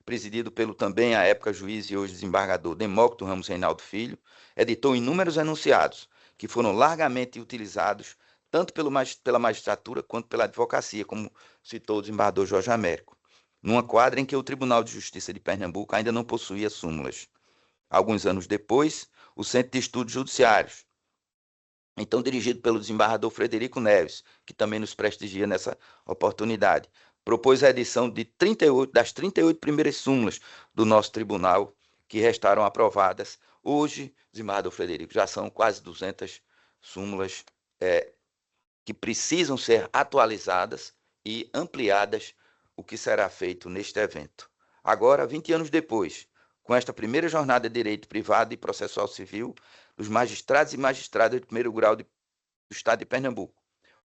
presidido pelo também à época juiz e hoje desembargador Demócrito Ramos Reinaldo Filho, editou inúmeros enunciados que foram largamente utilizados tanto pela magistratura quanto pela advocacia, como citou o desembargador Jorge Américo, numa quadra em que o Tribunal de Justiça de Pernambuco ainda não possuía súmulas. Alguns anos depois, o Centro de Estudos Judiciários, então dirigido pelo desembargador Frederico Neves, que também nos prestigia nessa oportunidade, propôs a edição de das 38 primeiras súmulas do nosso tribunal, que restaram aprovadas. Hoje, desembargador Frederico, já são quase 200 súmulas que precisam ser atualizadas e ampliadas, o que será feito neste evento. Agora, 20 anos depois, com esta primeira jornada de direito privado e processual civil dos magistrados e magistradas de primeiro grau do Estado de Pernambuco,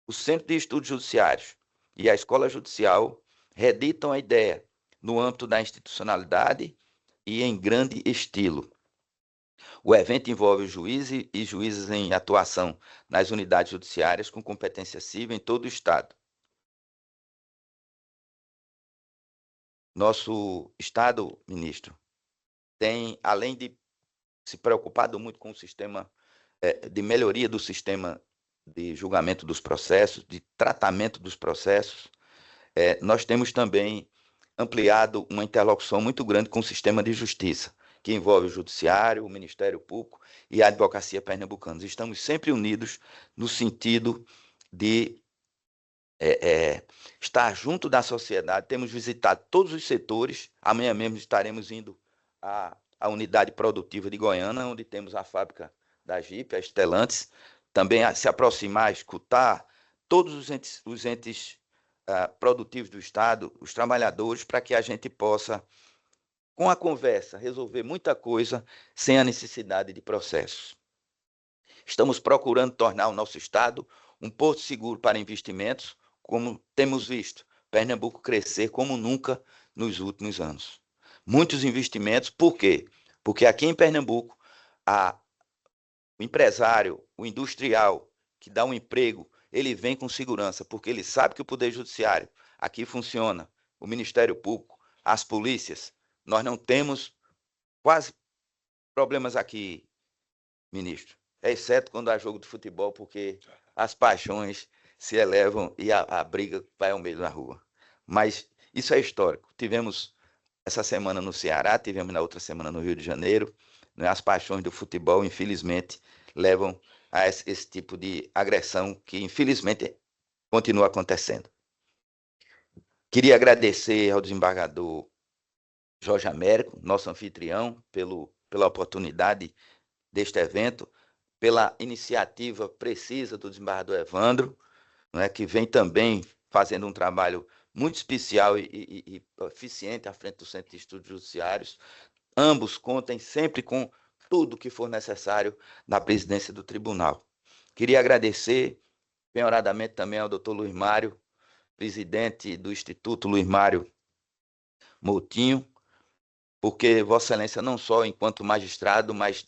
o Centro de Estudos Judiciários e a Escola Judicial reeditam a ideia no âmbito da institucionalidade e em grande estilo. O evento envolve juízes e juízes em atuação nas unidades judiciárias com competência civil em todo o Estado. Nosso Estado, ministro, tem, além de se preocupado muito com o sistema de melhoria do sistema de julgamento dos processos, de tratamento dos processos, nós temos também ampliado uma interlocução muito grande com o sistema de justiça, que envolve o Judiciário, o Ministério Público e a Advocacia Pernambucana. Estamos sempre unidos no sentido de estar junto da sociedade. Temos visitado todos os setores. Amanhã mesmo estaremos indo à unidade produtiva de Goiânia, onde temos a fábrica da Jeep, a Stellantis, também a se aproximar, escutar todos os entes produtivos do Estado, os trabalhadores, para que a gente possa, com a conversa, resolver muita coisa sem a necessidade de processos. Estamos procurando tornar o nosso Estado um porto seguro para investimentos, como temos visto Pernambuco crescer como nunca nos últimos anos. Muitos investimentos, por quê? Porque aqui em Pernambuco, o empresário, o industrial, que dá um emprego, ele vem com segurança, porque ele sabe que o Poder Judiciário aqui funciona, o Ministério Público, as polícias. Nós não temos quase problemas aqui, ministro, exceto quando há jogo de futebol, porque as paixões se elevam e a briga vai ao meio da rua. Mas isso é histórico. Tivemos essa semana no Ceará, tivemos na outra semana no Rio de Janeiro, né? As paixões do futebol, infelizmente, levam a esse tipo de agressão que, infelizmente, continua acontecendo. Queria agradecer ao desembargador Jorge Américo, nosso anfitrião, pela oportunidade deste evento, pela iniciativa precisa do desembargador Evandro, né, que vem também fazendo um trabalho muito especial e eficiente à frente do Centro de Estudos Judiciários. Ambos contem sempre com tudo que for necessário na presidência do tribunal. Queria agradecer penhoradamente também ao doutor Luiz Mário, presidente do Instituto Luiz Mário Moutinho, porque Vossa Excelência não só enquanto magistrado, mas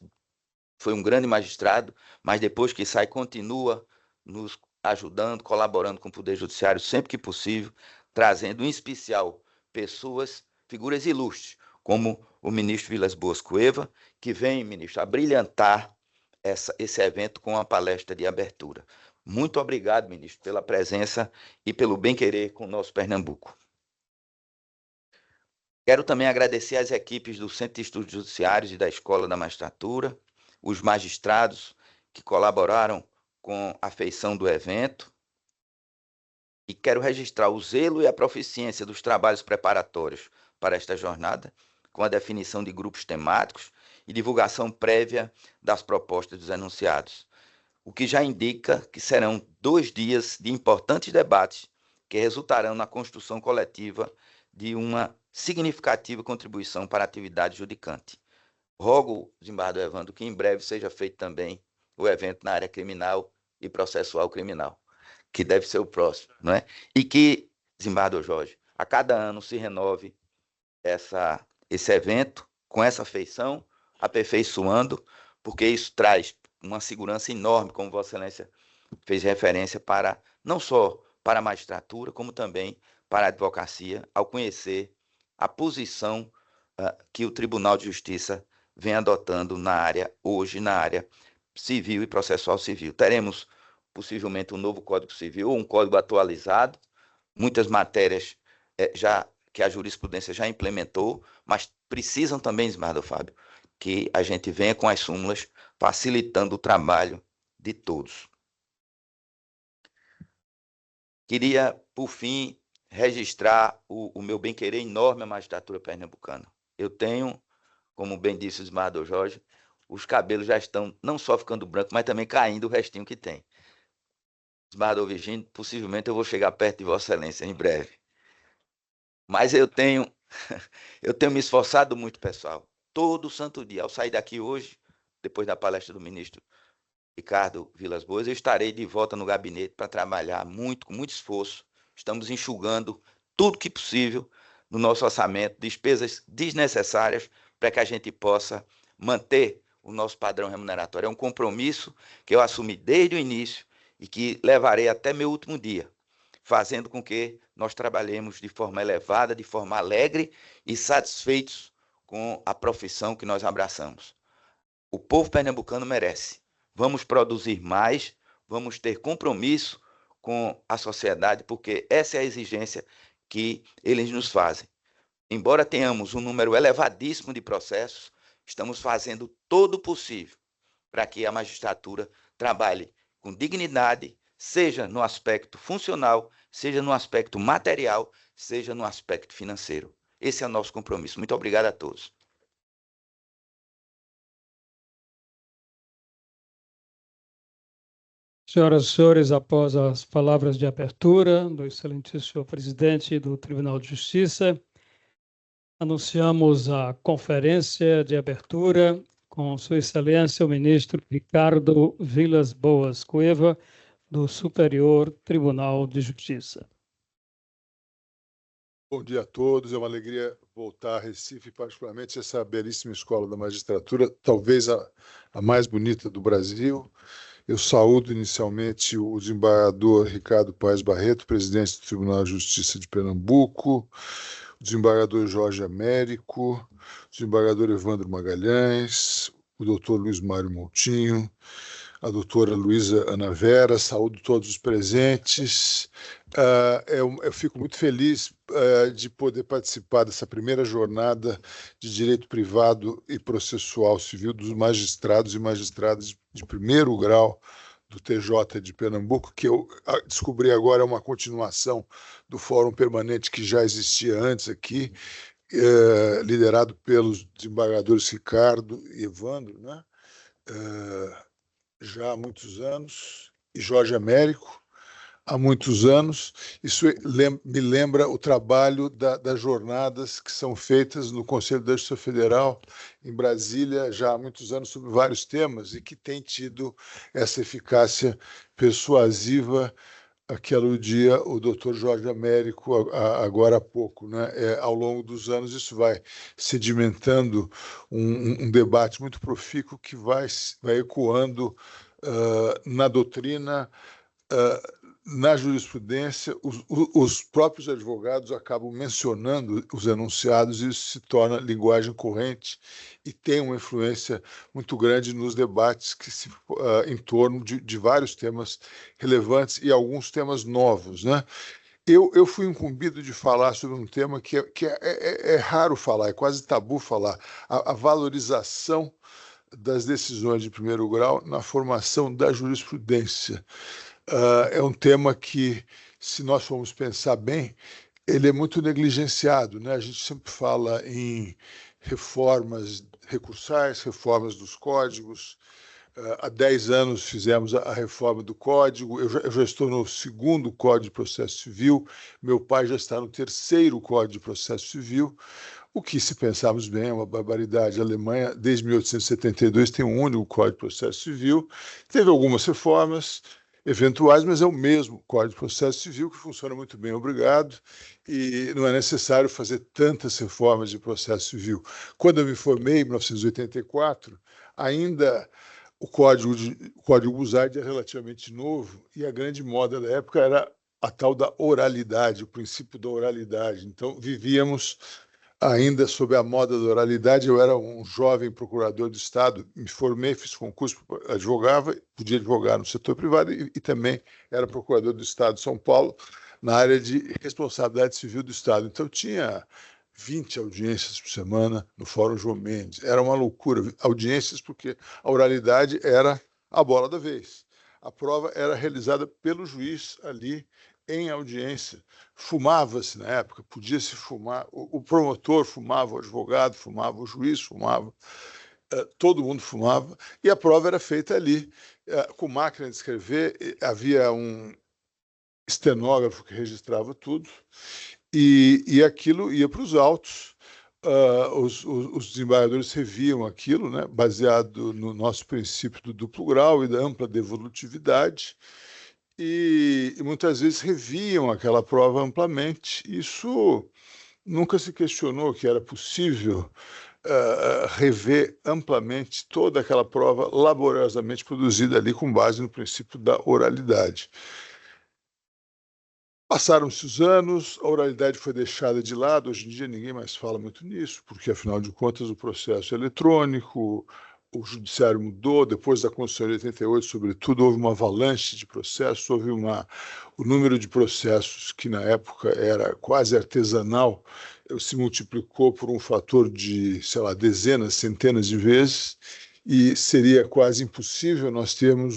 foi um grande magistrado, mas depois que sai continua nos ajudando, colaborando com o Poder Judiciário sempre que possível, trazendo em especial pessoas, figuras ilustres, como o ministro Vilas Boas Cueva, que vem, ministro, a brilhantar esse evento com uma palestra de abertura. Muito obrigado, ministro, pela presença e pelo bem-querer com o nosso Pernambuco. Quero também agradecer às equipes do Centro de Estudos Judiciários e da Escola da Magistratura, os magistrados que colaboraram com a feição do evento, e quero registrar o zelo e a proficiência dos trabalhos preparatórios para esta jornada, com a definição de grupos temáticos e divulgação prévia das propostas dos enunciados, o que já indica que serão 2 dias de importantes debates que resultarão na construção coletiva de uma significativa contribuição para a atividade judicante. Rogo, desembargador Evandro, que em breve seja feito também o evento na área criminal e processual criminal, que deve ser o próximo, não é? E que, desembargador Jorge, a cada ano se renove esse evento com essa feição, aperfeiçoando, porque isso traz uma segurança enorme, como Vossa Excelência fez referência, para não só para a magistratura, como também para a advocacia, ao conhecer a posição que o Tribunal de Justiça vem adotando hoje na área civil e processual civil. Teremos possivelmente um novo Código Civil, um código atualizado, muitas matérias que a jurisprudência já implementou, mas precisam também, desembargador Fábio, que a gente venha com as súmulas facilitando o trabalho de todos. Queria, por fim, registrar o meu bem-querer enorme à magistratura pernambucana. Eu tenho, como bem disse o desembargador Jorge, os cabelos já estão não só ficando brancos, mas também caindo o restinho que tem. Desembargador Virgínio, possivelmente eu vou chegar perto de Vossa Excelência em breve. Mas eu tenho me esforçado muito, pessoal. Todo santo dia, ao sair daqui hoje, depois da palestra do ministro Ricardo Vilas Boas, eu estarei de volta no gabinete para trabalhar com muito esforço. Estamos enxugando tudo que possível no nosso orçamento, despesas desnecessárias, para que a gente possa manter o nosso padrão remuneratório. É um compromisso que eu assumi desde o início e que levarei até meu último dia, fazendo com que nós trabalhemos de forma elevada, de forma alegre e satisfeitos com a profissão que nós abraçamos. O povo pernambucano merece. Vamos produzir mais, vamos ter compromisso com a sociedade, porque essa é a exigência que eles nos fazem. Embora tenhamos um número elevadíssimo de processos, estamos fazendo todo o possível para que a magistratura trabalhe com dignidade, seja no aspecto funcional, seja no aspecto material, seja no aspecto financeiro. Esse é o nosso compromisso. Muito obrigado a todos. Senhoras e senhores, após as palavras de abertura do excelentíssimo presidente do Tribunal de Justiça, anunciamos a conferência de abertura com Sua Excelência o ministro Ricardo Vilas Boas Cueva, do Superior Tribunal de Justiça. Bom dia a todos, é uma alegria voltar a Recife, particularmente essa belíssima escola da magistratura, talvez a mais bonita do Brasil. Eu saúdo inicialmente o desembargador Ricardo Paes Barreto, presidente do Tribunal de Justiça de Pernambuco, o desembargador Jorge Américo, o desembargador Evandro Magalhães, o doutor Luiz Mário Moutinho, a doutora Luísa Ana Vera, saúdo todos os presentes. Eu fico muito feliz de poder participar dessa primeira jornada de direito privado e processual civil dos magistrados e magistradas de primeiro grau do TJ de Pernambuco, que eu descobri agora é uma continuação do Fórum Permanente que já existia antes aqui, liderado pelos desembargadores Ricardo e Evandro, né? Já há muitos anos, e Jorge Américo, há muitos anos. Isso me lembra o trabalho das jornadas que são feitas no Conselho da Justiça Federal, em Brasília, já há muitos anos, sobre vários temas, e que tem tido essa eficácia persuasiva que aludia o doutor Jorge Américo agora há pouco, né? Ao longo dos anos, isso vai sedimentando um debate muito profícuo que vai ecoando na doutrina, na jurisprudência. Os próprios advogados acabam mencionando os enunciados e isso se torna linguagem corrente e tem uma influência muito grande nos debates em torno de vários temas relevantes e alguns temas novos, né? Eu fui incumbido de falar sobre um tema que é raro falar, é quase tabu falar, a valorização das decisões de primeiro grau na formação da jurisprudência. É um tema que, se nós formos pensar bem, ele é muito negligenciado, né? A gente sempre fala em reformas recursais, reformas dos códigos. Há 10 anos fizemos a reforma do Código, eu já estou no 2º Código de Processo Civil, meu pai já está no 3º Código de Processo Civil, o que, se pensarmos bem, é uma barbaridade. A Alemanha, desde 1872, tem um único Código de Processo Civil, teve algumas reformas eventuais, mas é o mesmo Código de Processo Civil, que funciona muito bem, obrigado, e não é necessário fazer tantas reformas de processo civil. Quando eu me formei, em 1984, ainda o Código Buzaide é relativamente novo e a grande moda da época era a tal da oralidade, o princípio da oralidade. Então, vivíamos ainda sob a moda da oralidade. Eu era um jovem procurador do Estado, me formei, fiz concurso, advogava, podia advogar no setor privado e também era procurador do Estado de São Paulo, na área de responsabilidade civil do Estado. Então, tinha 20 audiências por semana no Fórum João Mendes. Era uma loucura. Audiências porque a oralidade era a bola da vez. A prova era realizada pelo juiz ali em audiência. Fumava-se na época, podia-se fumar. O promotor fumava, o advogado fumava, o juiz fumava. Todo mundo fumava. E a prova era feita ali, com máquina de escrever. Havia um estenógrafo que registrava tudo. E aquilo ia para os autos. Os desembargadores reviam aquilo, né, baseado no nosso princípio do duplo grau e da ampla devolutividade, e muitas vezes reviam aquela prova amplamente. Isso nunca se questionou que era possível rever amplamente toda aquela prova laboriosamente produzida ali com base no princípio da oralidade. Passaram-se os anos, a oralidade foi deixada de lado. Hoje em dia ninguém mais fala muito nisso, porque, afinal de contas, o processo é eletrônico, o judiciário mudou. Depois da Constituição de 88, sobretudo, houve uma avalanche de processos, o número de processos, que na época era quase artesanal, se multiplicou por um fator de, sei lá, dezenas, centenas de vezes, e seria quase impossível nós termos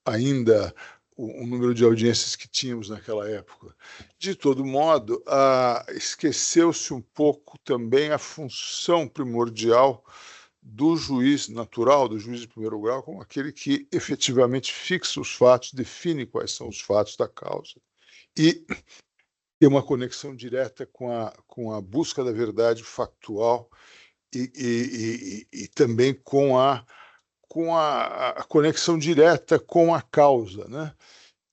ainda o número de audiências que tínhamos naquela época. De todo modo, esqueceu-se um pouco também a função primordial do juiz natural, do juiz de primeiro grau, como aquele que efetivamente fixa os fatos, define quais são os fatos da causa e tem uma conexão direta com a busca da verdade factual e também com a conexão direta com a causa, né?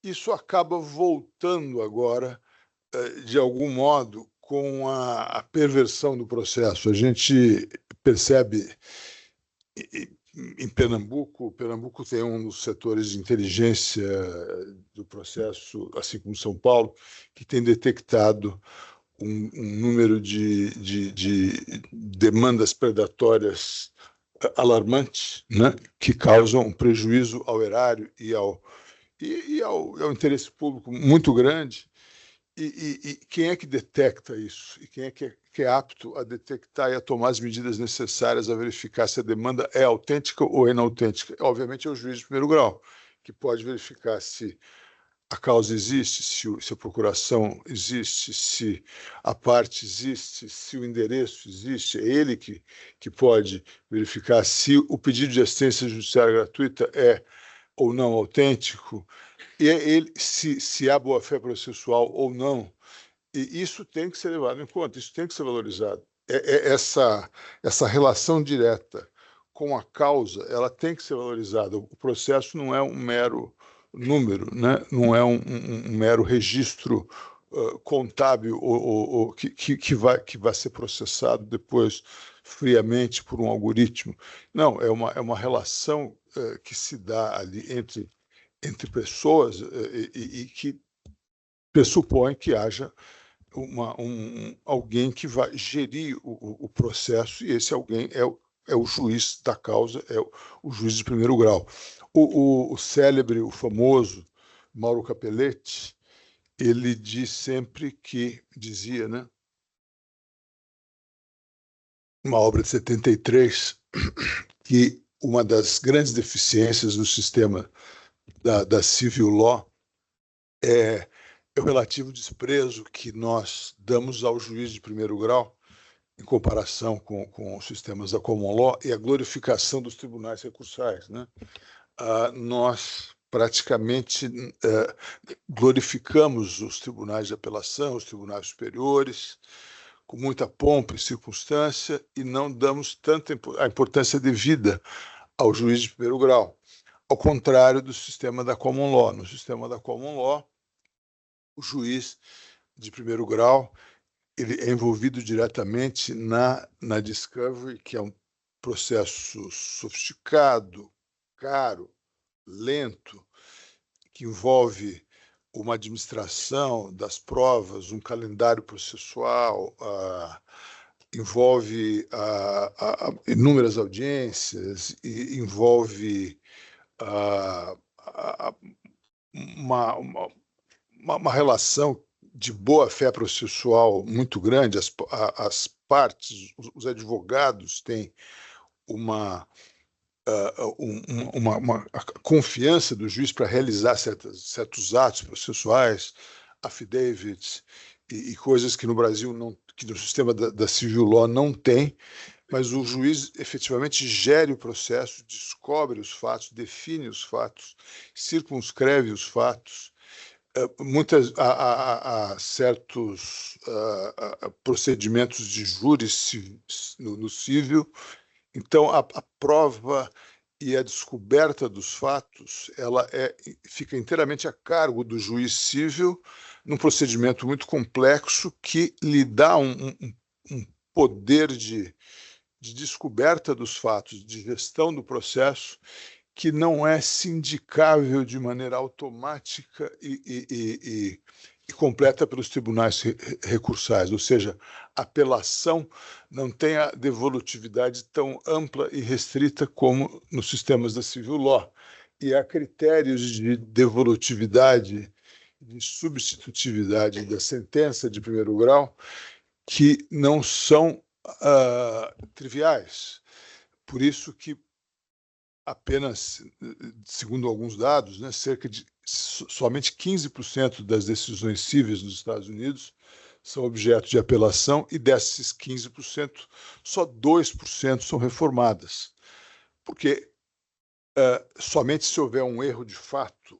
Isso acaba voltando agora, de algum modo, com a perversão do processo. A gente percebe em Pernambuco tem um dos setores de inteligência do processo, assim como São Paulo, que tem detectado um número de demandas predatórias alarmantes, né, que causam um prejuízo ao erário e ao interesse público muito grande. E quem é que detecta isso? E quem é que é apto a detectar e a tomar as medidas necessárias a verificar se a demanda é autêntica ou inautêntica? Obviamente é o juiz de primeiro grau, que pode verificar se a causa existe, se a procuração existe, se a parte existe, se o endereço existe. É ele que pode verificar se o pedido de assistência judiciária gratuita é ou não autêntico, e se há boa-fé processual ou não. E isso tem que ser levado em conta, isso tem que ser valorizado. Essa relação direta com a causa, ela tem que ser valorizada. O processo não é um mero número, né? Não é um mero registro contábil que vai ser processado depois friamente por um algoritmo. Não, é uma relação que se dá ali entre pessoas e que pressupõe que haja alguém que vai gerir o processo, e esse alguém é o juiz da causa, é o juiz de primeiro grau. O célebre, o famoso Mauro Capelletti, ele dizia, né, uma obra de 73, que uma das grandes deficiências do sistema da civil law é o relativo desprezo que nós damos ao juiz de primeiro grau em comparação com os sistemas da common law e a glorificação dos tribunais recursais, né? Nós praticamente glorificamos os tribunais de apelação, os tribunais superiores, com muita pompa e circunstância, e não damos tanta a importância devida ao juiz de primeiro grau, ao contrário do sistema da common law. No sistema da common law, o juiz de primeiro grau ele é envolvido diretamente na discovery, que é um processo sofisticado, caro, lento, que envolve uma administração das provas, um calendário processual, envolve inúmeras audiências, e envolve uma relação de boa-fé processual muito grande. As partes, os advogados têm uma confiança do juiz para realizar certos atos processuais, affidavits e coisas que no Brasil que no sistema da civil law não tem, mas o juiz efetivamente gere o processo, descobre os fatos, define os fatos, circunscreve os fatos. Há certos procedimentos de júri no civil. Então, a prova e a descoberta dos fatos ela fica inteiramente a cargo do juiz civil, num procedimento muito complexo que lhe dá um poder de descoberta dos fatos, de gestão do processo, que não é sindicável de maneira automática e completa pelos tribunais recursais, ou seja, a apelação não tem a devolutividade tão ampla e restrita como nos sistemas da civil law. E há critérios de devolutividade, de substitutividade da sentença de primeiro grau que não são triviais. Por isso que apenas, segundo alguns dados, né, somente 15% das decisões cíveis nos Estados Unidos são objeto de apelação, e desses 15%, só 2% são reformadas. Porque somente se houver um erro de fato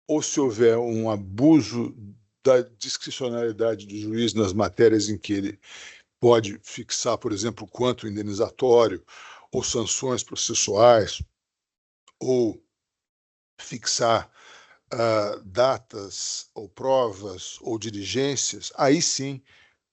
ou se houver um abuso da discricionariedade do juiz nas matérias em que ele pode fixar, por exemplo, quanto indenizatório, ou sanções processuais, ou fixar datas, ou provas, ou diligências, aí sim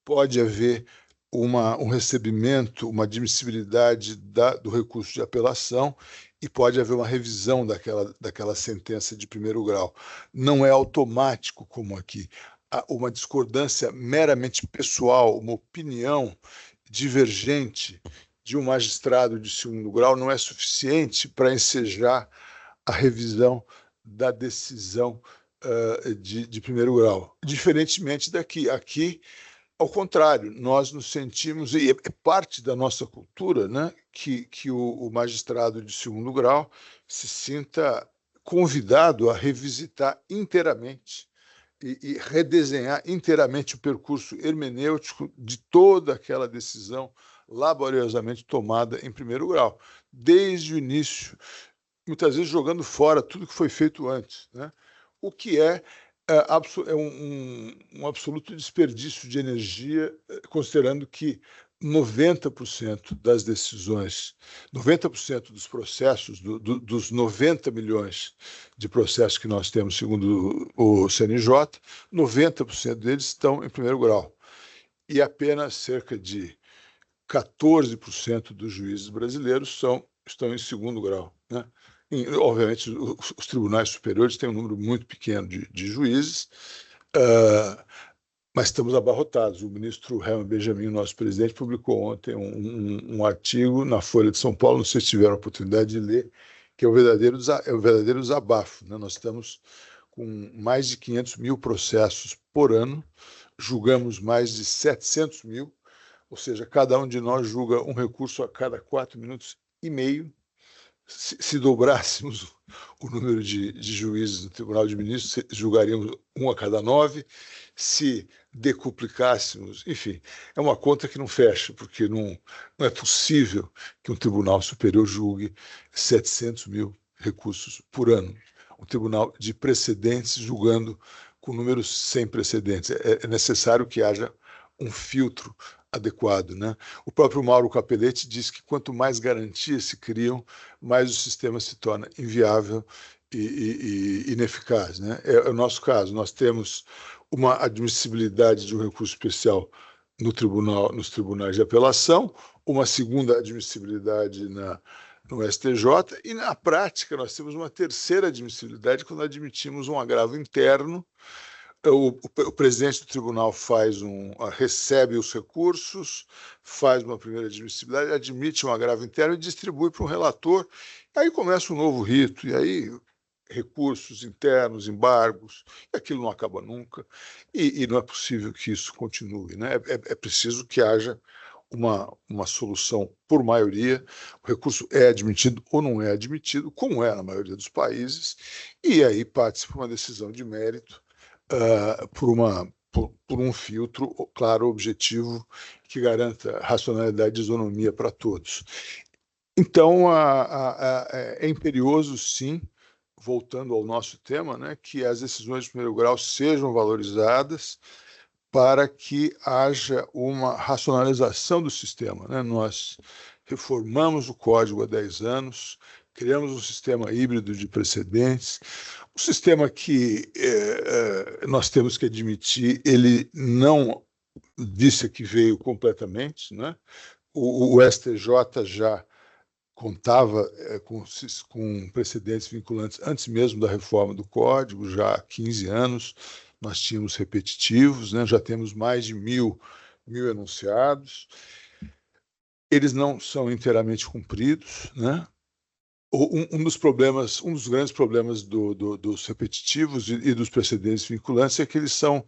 pode haver um recebimento, uma admissibilidade do recurso de apelação, e pode haver uma revisão daquela sentença de primeiro grau. Não é automático como aqui. Há uma discordância meramente pessoal, uma opinião divergente de um magistrado de segundo grau não é suficiente para ensejar a revisão da decisão de primeiro grau. Diferentemente daqui. Aqui, ao contrário, nós nos sentimos, e é parte da nossa cultura, né, que o magistrado de segundo grau se sinta convidado a revisitar inteiramente e redesenhar inteiramente o percurso hermenêutico de toda aquela decisão laboriosamente tomada em primeiro grau, desde o início, muitas vezes jogando fora tudo que foi feito antes, né? O que é um absoluto desperdício de energia, considerando que 90% das decisões, 90% dos processos, dos 90 milhões de processos que nós temos, segundo o CNJ, 90% deles estão em primeiro grau. E apenas cerca de 14% dos juízes brasileiros estão em segundo grau, né? Obviamente, os tribunais superiores têm um número muito pequeno de juízes, mas estamos abarrotados. O ministro Herman Benjamin, nosso presidente, publicou ontem um artigo na Folha de São Paulo, não sei se tiveram a oportunidade de ler, que é o verdadeiro desabafo, né? Nós estamos com mais de 500 mil processos por ano, julgamos mais de 700 mil, ou seja, cada um de nós julga um recurso a cada 4 minutos e meio. Se dobrássemos o número de juízes no Tribunal de Ministros, julgaríamos 1 a cada 9. Se decuplicássemos, enfim, é uma conta que não fecha, porque não é possível que um Tribunal Superior julgue 700 mil recursos por ano. Um tribunal de precedentes julgando com números sem precedentes. É necessário que haja um filtro adequado, né? O próprio Mauro Capelletti diz que quanto mais garantias se criam, mais o sistema se torna inviável e ineficaz, né? É o nosso caso. Nós temos uma admissibilidade de um recurso especial nos tribunais de apelação, uma segunda admissibilidade no STJ, e na prática nós temos uma terceira admissibilidade quando admitimos um agravo interno. O presidente do tribunal recebe os recursos, faz uma primeira admissibilidade, admite um agravo interno e distribui para um relator. Aí começa um novo rito, e aí recursos internos, embargos, e aquilo não acaba nunca, e não é possível que isso continue, né? É preciso que haja uma solução por maioria. O recurso é admitido ou não é admitido, como é na maioria dos países, e aí parte-se para uma decisão de mérito, por um filtro claro, objetivo, que garanta racionalidade e isonomia para todos. Então, é imperioso, sim, voltando ao nosso tema, né, que as decisões de primeiro grau sejam valorizadas para que haja uma racionalização do sistema, né? Nós reformamos o Código há 10 anos, criamos um sistema híbrido de precedentes, um sistema que nós temos que admitir, ele não disse que veio completamente, né? O STJ já contava com precedentes vinculantes antes mesmo da reforma do Código, já há 15 anos nós tínhamos repetitivos, né? Já temos mais de mil enunciados, eles não são inteiramente cumpridos, né? Um dos grandes problemas dos repetitivos e dos precedentes vinculantes é que eles são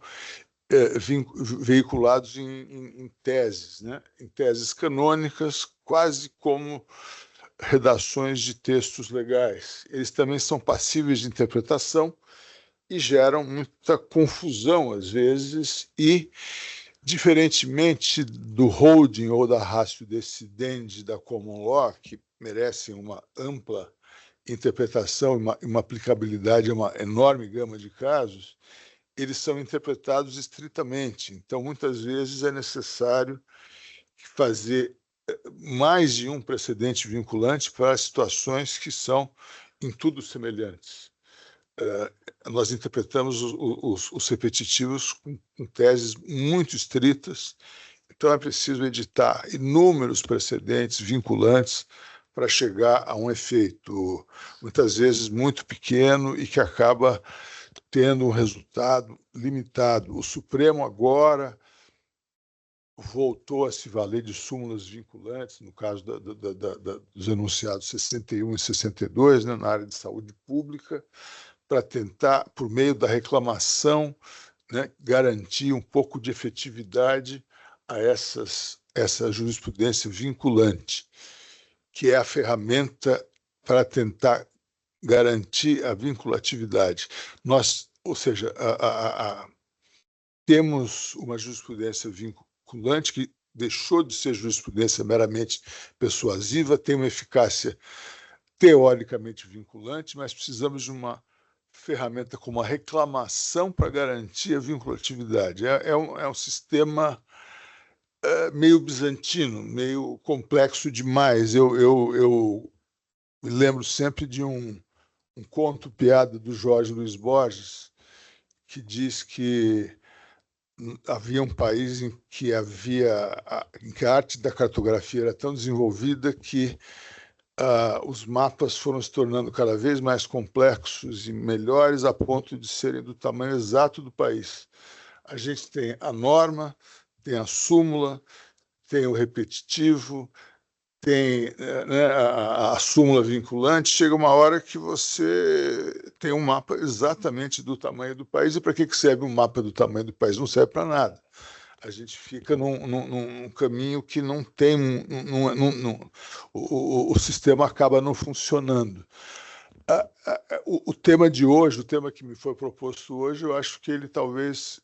veiculados em teses, né? Em teses canônicas, quase como redações de textos legais. Eles também são passíveis de interpretação e geram muita confusão, às vezes, e, diferentemente do holding ou da ratio decidendi da common law, que merecem uma ampla interpretação e uma aplicabilidade a uma enorme gama de casos, eles são interpretados estritamente. Então, muitas vezes é necessário fazer mais de um precedente vinculante para situações que são em tudo semelhantes. Nós interpretamos os repetitivos com teses muito estritas, então é preciso editar inúmeros precedentes vinculantes para chegar a um efeito, muitas vezes muito pequeno, e que acaba tendo um resultado limitado. O Supremo agora voltou a se valer de súmulas vinculantes, no caso dos enunciados 61 e 62, né, na área de saúde pública, para tentar, por meio da reclamação, né, garantir um pouco de efetividade a essa jurisprudência vinculante, que é a ferramenta para tentar garantir a vinculatividade. Ou seja, temos uma jurisprudência vinculante que deixou de ser jurisprudência meramente persuasiva, tem uma eficácia teoricamente vinculante, mas precisamos de uma ferramenta como a reclamação para garantir a vinculatividade. É um sistema meio bizantino, meio complexo demais. Eu me lembro sempre de um conto piada do Jorge Luiz Borges, que diz que havia um país em que em que a arte da cartografia era tão desenvolvida que os mapas foram se tornando cada vez mais complexos e melhores a ponto de serem do tamanho exato do país. A gente tem a norma, tem a súmula, tem o repetitivo, tem, né, a súmula vinculante. Chega uma hora que você tem um mapa exatamente do tamanho do país. E para que serve um mapa do tamanho do país? Não serve para nada. A gente fica num caminho que não tem. O sistema acaba não funcionando. O tema de hoje, o tema que me foi proposto hoje, eu acho que ele talvez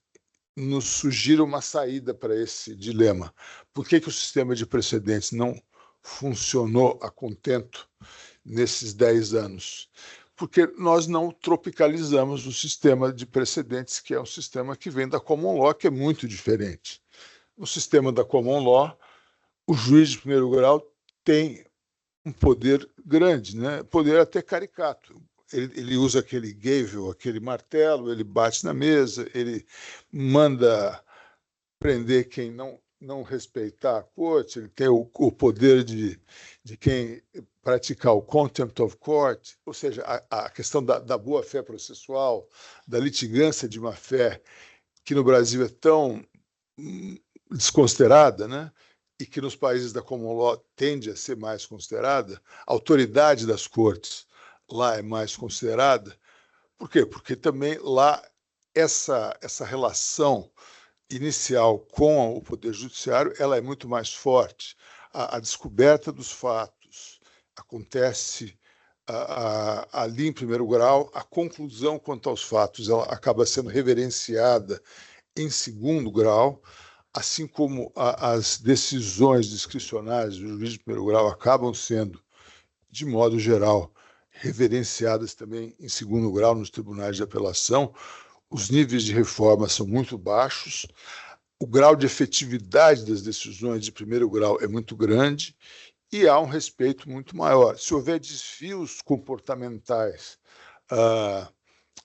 nos sugira uma saída para esse dilema. Por que o sistema de precedentes não funcionou a contento nesses 10 anos? Porque nós não tropicalizamos o sistema de precedentes, que é um sistema que vem da Common Law, que é muito diferente. No sistema da Common Law, o juiz de primeiro grau tem um poder grande, né? Poder até caricato. Ele usa aquele gavel, aquele martelo, ele bate na mesa, ele manda prender quem não respeitar a corte, ele tem o poder de quem praticar o contempt of court, ou seja, a questão da boa-fé processual, da litigância de má-fé, que no Brasil é tão desconsiderada, né? E que nos países da Common Law tende a ser mais considerada. A autoridade das cortes lá é mais considerada. Por quê? Porque também lá essa relação inicial com o Poder Judiciário ela é muito mais forte. A descoberta dos fatos acontece ali em primeiro grau, a conclusão quanto aos fatos ela acaba sendo reverenciada em segundo grau, assim como as decisões discricionárias do juiz de primeiro grau acabam sendo, de modo geral, reverenciadas também em segundo grau nos tribunais de apelação. Os níveis de reforma são muito baixos, o grau de efetividade das decisões de primeiro grau é muito grande e há um respeito muito maior. Se houver desvios comportamentais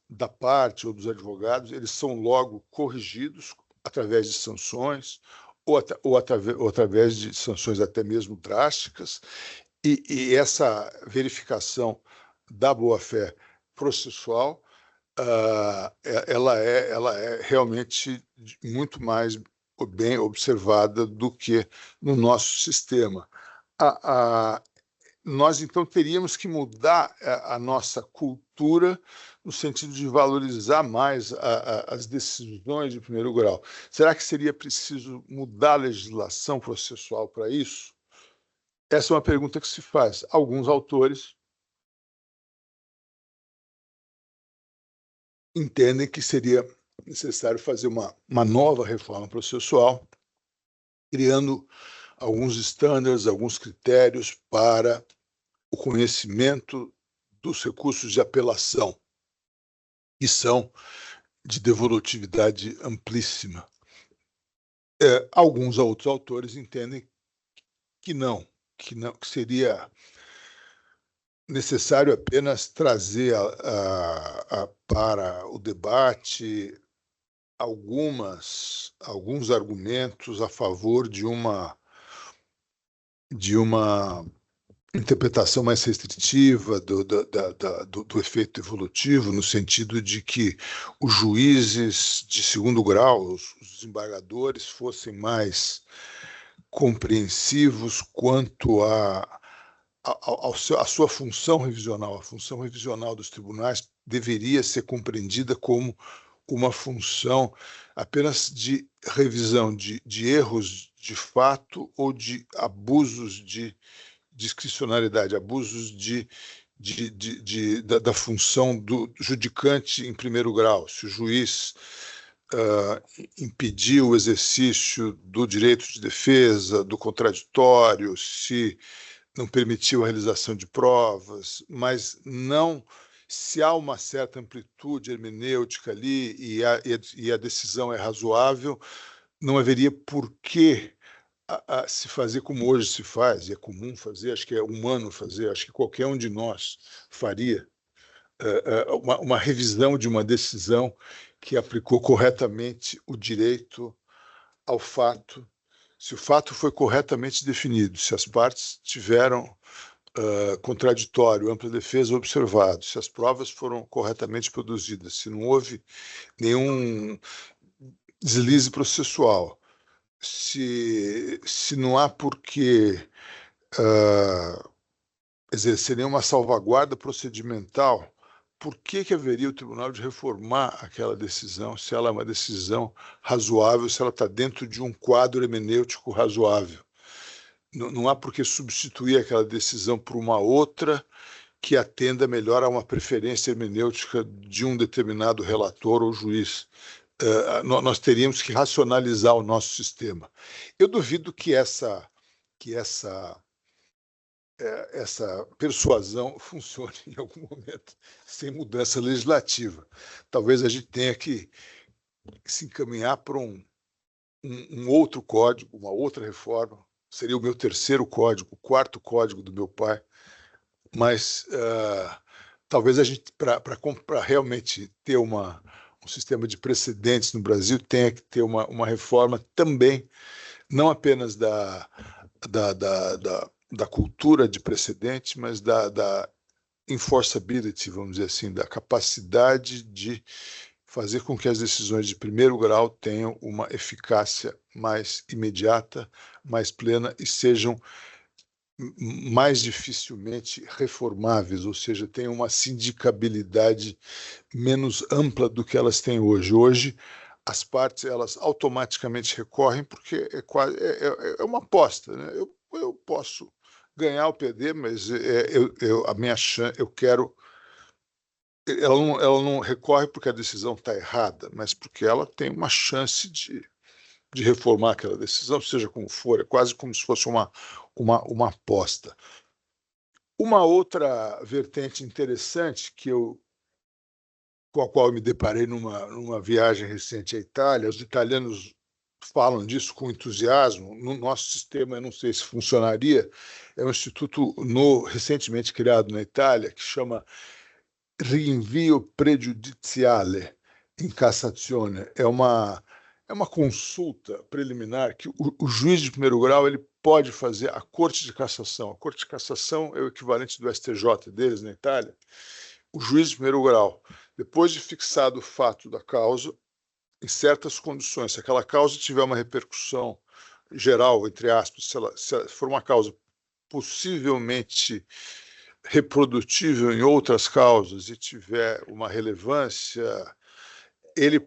da parte ou dos advogados, eles são logo corrigidos através de sanções ou através de sanções até mesmo drásticas, e essa verificação da boa-fé processual ela é realmente muito mais bem observada do que no nosso sistema. Nós, então, teríamos que mudar a nossa cultura no sentido de valorizar mais as decisões de primeiro grau. Será que seria preciso mudar a legislação processual para isso? Essa é uma pergunta que se faz. Alguns autores entendem que seria necessário fazer uma nova reforma processual, criando alguns estándares, alguns critérios para o conhecimento dos recursos de apelação, que são de devolutividade amplíssima. Alguns outros autores entendem que seria necessário apenas trazer para o debate alguns argumentos a favor de uma interpretação mais restritiva do efeito evolutivo, no sentido de que os juízes de segundo grau, os desembargadores, fossem mais compreensivos quanto à sua função revisional. A função revisional dos tribunais deveria ser compreendida como uma função apenas de revisão de erros de fato ou de abusos de discricionariedade, abusos da função do judicante em primeiro grau. Se o juiz impediu o exercício do direito de defesa, do contraditório, se não permitiu a realização de provas, mas não se há uma certa amplitude hermenêutica ali e a decisão é razoável, não haveria por que a se fazer como hoje se faz, e é comum fazer, acho que é humano fazer, acho que qualquer um de nós faria, uma revisão de uma decisão que aplicou corretamente o direito ao fato, se o fato foi corretamente definido, se as partes tiveram contraditório, ampla defesa observado, se as provas foram corretamente produzidas, se não houve nenhum deslize processual, se não há por que exercer nenhuma salvaguarda procedimental, por que haveria o tribunal de reformar aquela decisão, se ela é uma decisão razoável, se ela está dentro de um quadro hermenêutico razoável? Não há por que substituir aquela decisão por uma outra que atenda melhor a uma preferência hermenêutica de um determinado relator ou juiz. Nós teríamos que racionalizar o nosso sistema. Eu duvido que essa persuasão funcione em algum momento sem mudança legislativa. Talvez a gente tenha que se encaminhar para um outro código, uma outra reforma. Seria o meu terceiro código, o quarto código do meu pai. Mas talvez a gente, para realmente ter um sistema de precedentes no Brasil, tenha que ter uma reforma também, não apenas da cultura de precedente, mas da enforceability, vamos dizer assim, da capacidade de fazer com que as decisões de primeiro grau tenham uma eficácia mais imediata, mais plena e sejam mais dificilmente reformáveis, ou seja, tenham uma sindicabilidade menos ampla do que elas têm hoje. Hoje, as partes elas automaticamente recorrem porque é uma aposta, né? Eu posso ganhar o PD, mas a minha chance, eu quero. Ela não recorre porque a decisão está errada, mas porque ela tem uma chance de reformar aquela decisão, seja como for, é quase como se fosse uma aposta. Uma outra vertente interessante com a qual eu me deparei numa viagem recente à Itália, os italianos falam disso com entusiasmo. No nosso sistema, eu não sei se funcionaria, é um instituto recentemente criado na Itália que chama rinvio pregiudiziale in Cassazione. É uma consulta preliminar que o juiz de primeiro grau ele pode fazer à Corte de Cassação. A Corte de Cassação é o equivalente do STJ deles na Itália. O juiz de primeiro grau, depois de fixado o fato da causa, em certas condições, se aquela causa tiver uma repercussão geral, entre aspas, se ela for uma causa possivelmente reprodutível em outras causas e tiver uma relevância, ele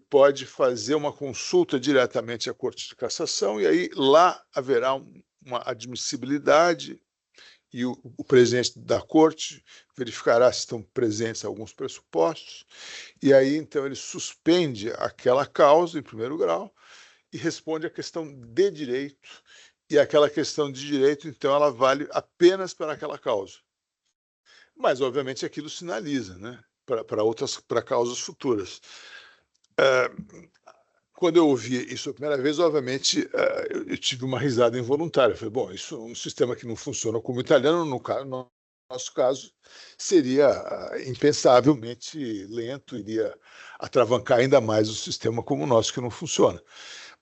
pode fazer uma consulta diretamente à Corte de Cassação e aí lá haverá uma admissibilidade e o presidente da Corte verificará se estão presentes alguns pressupostos e aí então ele suspende aquela causa em primeiro grau e responde à questão de direito. E aquela questão de direito, então, ela vale apenas para aquela causa. Mas, obviamente, aquilo sinaliza, né, para causas futuras. Quando eu ouvi isso a primeira vez, obviamente, eu tive uma risada involuntária. Eu falei, bom, isso é um sistema que não funciona como italiano, no nosso caso, seria impensavelmente lento, iria atravancar ainda mais o sistema como o nosso, que não funciona.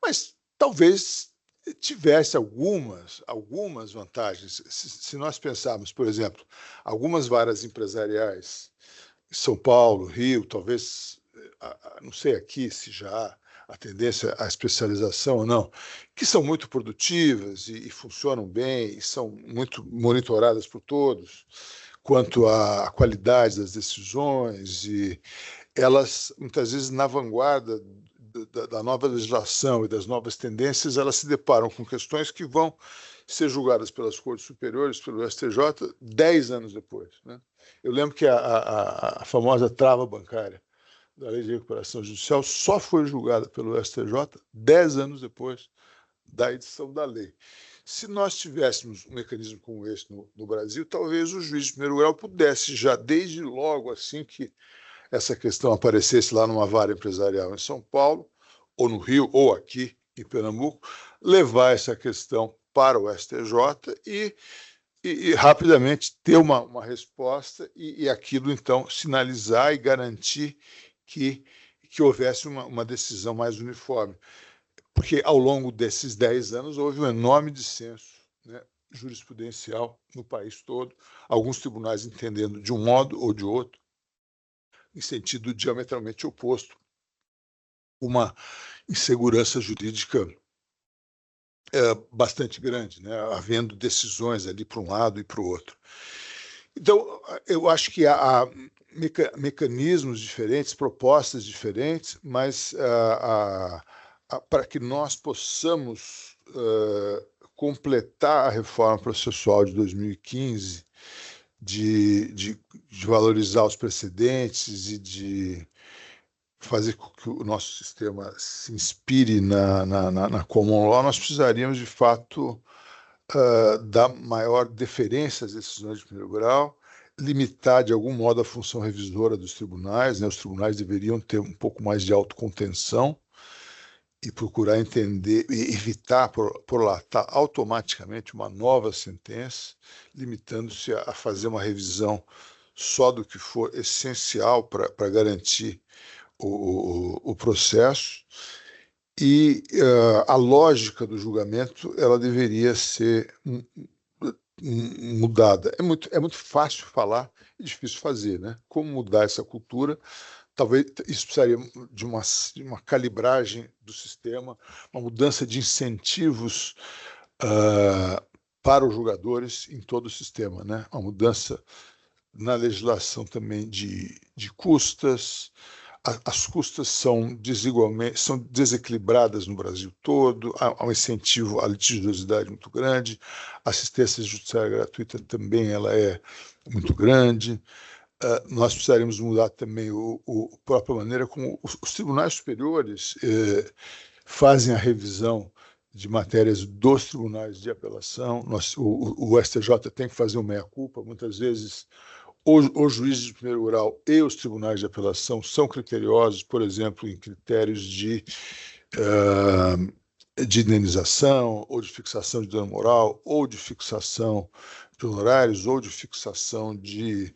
Mas, talvez tivesse algumas vantagens. Se nós pensarmos, por exemplo, algumas varas empresariais, São Paulo, Rio, talvez, não sei aqui se já há a tendência à especialização ou não, que são muito produtivas e funcionam bem, e são muito monitoradas por todos, quanto à qualidade das decisões, e elas, muitas vezes, na vanguarda da nova legislação e das novas tendências, elas se deparam com questões que vão ser julgadas pelas Cortes Superiores, pelo STJ, 10 anos depois, né? Eu lembro que a famosa trava bancária da Lei de Recuperação Judicial só foi julgada pelo STJ 10 anos depois da edição da lei. Se nós tivéssemos um mecanismo como esse no Brasil, talvez o juiz de primeiro grau pudesse já, desde logo assim que essa questão aparecesse lá numa vara empresarial em São Paulo, ou no Rio, ou aqui em Pernambuco, levar essa questão para o STJ e rapidamente ter uma resposta e aquilo, então, sinalizar e garantir que houvesse uma decisão mais uniforme. Porque, ao longo desses 10 anos, houve um enorme dissenso, né, jurisprudencial no país todo, alguns tribunais entendendo de um modo ou de outro, em sentido diametralmente oposto, uma insegurança jurídica bastante grande, né, havendo decisões ali para um lado e para o outro. Então, eu acho que há mecanismos diferentes, propostas diferentes, mas para que nós possamos completar a reforma processual de 2015, de valorizar os precedentes e de fazer com que o nosso sistema se inspire na common law, nós precisaríamos, de fato, dar maior deferência às decisões de primeiro grau, limitar, de algum modo, a função revisora dos tribunais, né? Os tribunais deveriam ter um pouco mais de autocontenção e procurar entender e evitar prolatar automaticamente uma nova sentença, limitando-se a fazer uma revisão só do que for essencial para garantir o processo. E a lógica do julgamento ela deveria ser mudada. É muito fácil falar e difícil fazer, né? Como mudar essa cultura? Talvez isso precisaria de uma calibragem do sistema, uma mudança de incentivos para os julgadores em todo o sistema, né? Uma mudança na legislação também de custas. As custas são desequilibradas no Brasil todo, há um incentivo à litigiosidade muito grande, a assistência judiciária gratuita também ela é muito grande. Nós precisaríamos mudar também a própria maneira como os tribunais superiores fazem a revisão de matérias dos tribunais de apelação. O STJ tem que fazer uma meia-culpa, muitas vezes os juízes de primeiro grau e os tribunais de apelação são criteriosos, por exemplo, em critérios de indenização, ou de fixação de dano moral, ou de fixação de honorários, ou de fixação de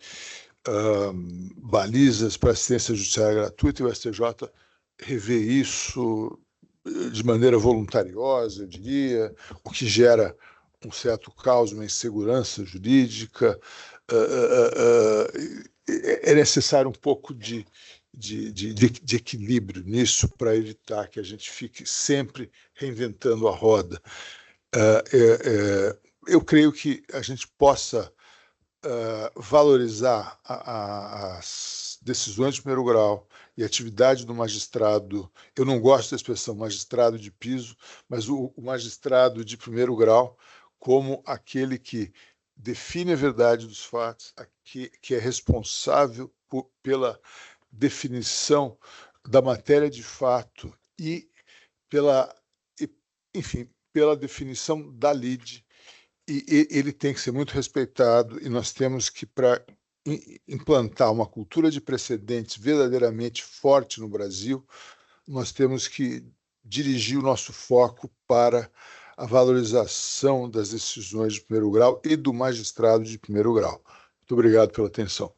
balizas para assistência judiciária gratuita, e o STJ revê isso de maneira voluntariosa, eu diria, o que gera um certo caos, uma insegurança jurídica. É necessário um pouco de equilíbrio nisso para evitar que a gente fique sempre reinventando a roda. Eu creio que a gente possa valorizar as decisões de primeiro grau e a atividade do magistrado. Eu não gosto da expressão magistrado de piso, mas o magistrado de primeiro grau como aquele que define a verdade dos fatos, que é responsável pela definição da matéria de fato e pela definição da lide. E ele tem que ser muito respeitado, e nós temos que, para implantar uma cultura de precedentes verdadeiramente forte no Brasil, nós temos que dirigir o nosso foco para a valorização das decisões de primeiro grau e do magistrado de primeiro grau. Muito obrigado pela atenção.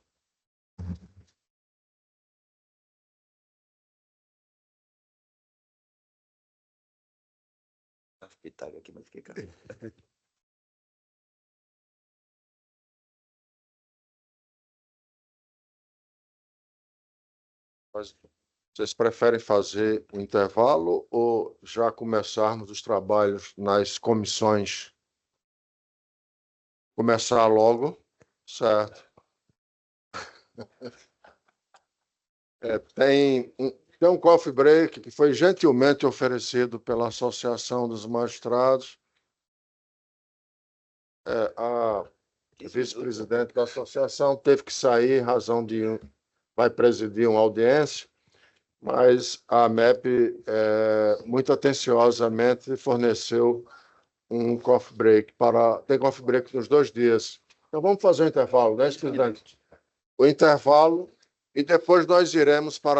Vocês preferem fazer um intervalo ou já começarmos os trabalhos nas comissões? Começar logo, certo? Tem um coffee break que foi gentilmente oferecido pela Associação dos Magistrados. A vice-presidente da associação teve que sair em razão de vai presidir uma audiência, mas a AMEP muito atenciosamente forneceu um coffee break tem coffee break nos 2 dias. Então vamos fazer um intervalo, né, presidente? O intervalo e depois nós iremos para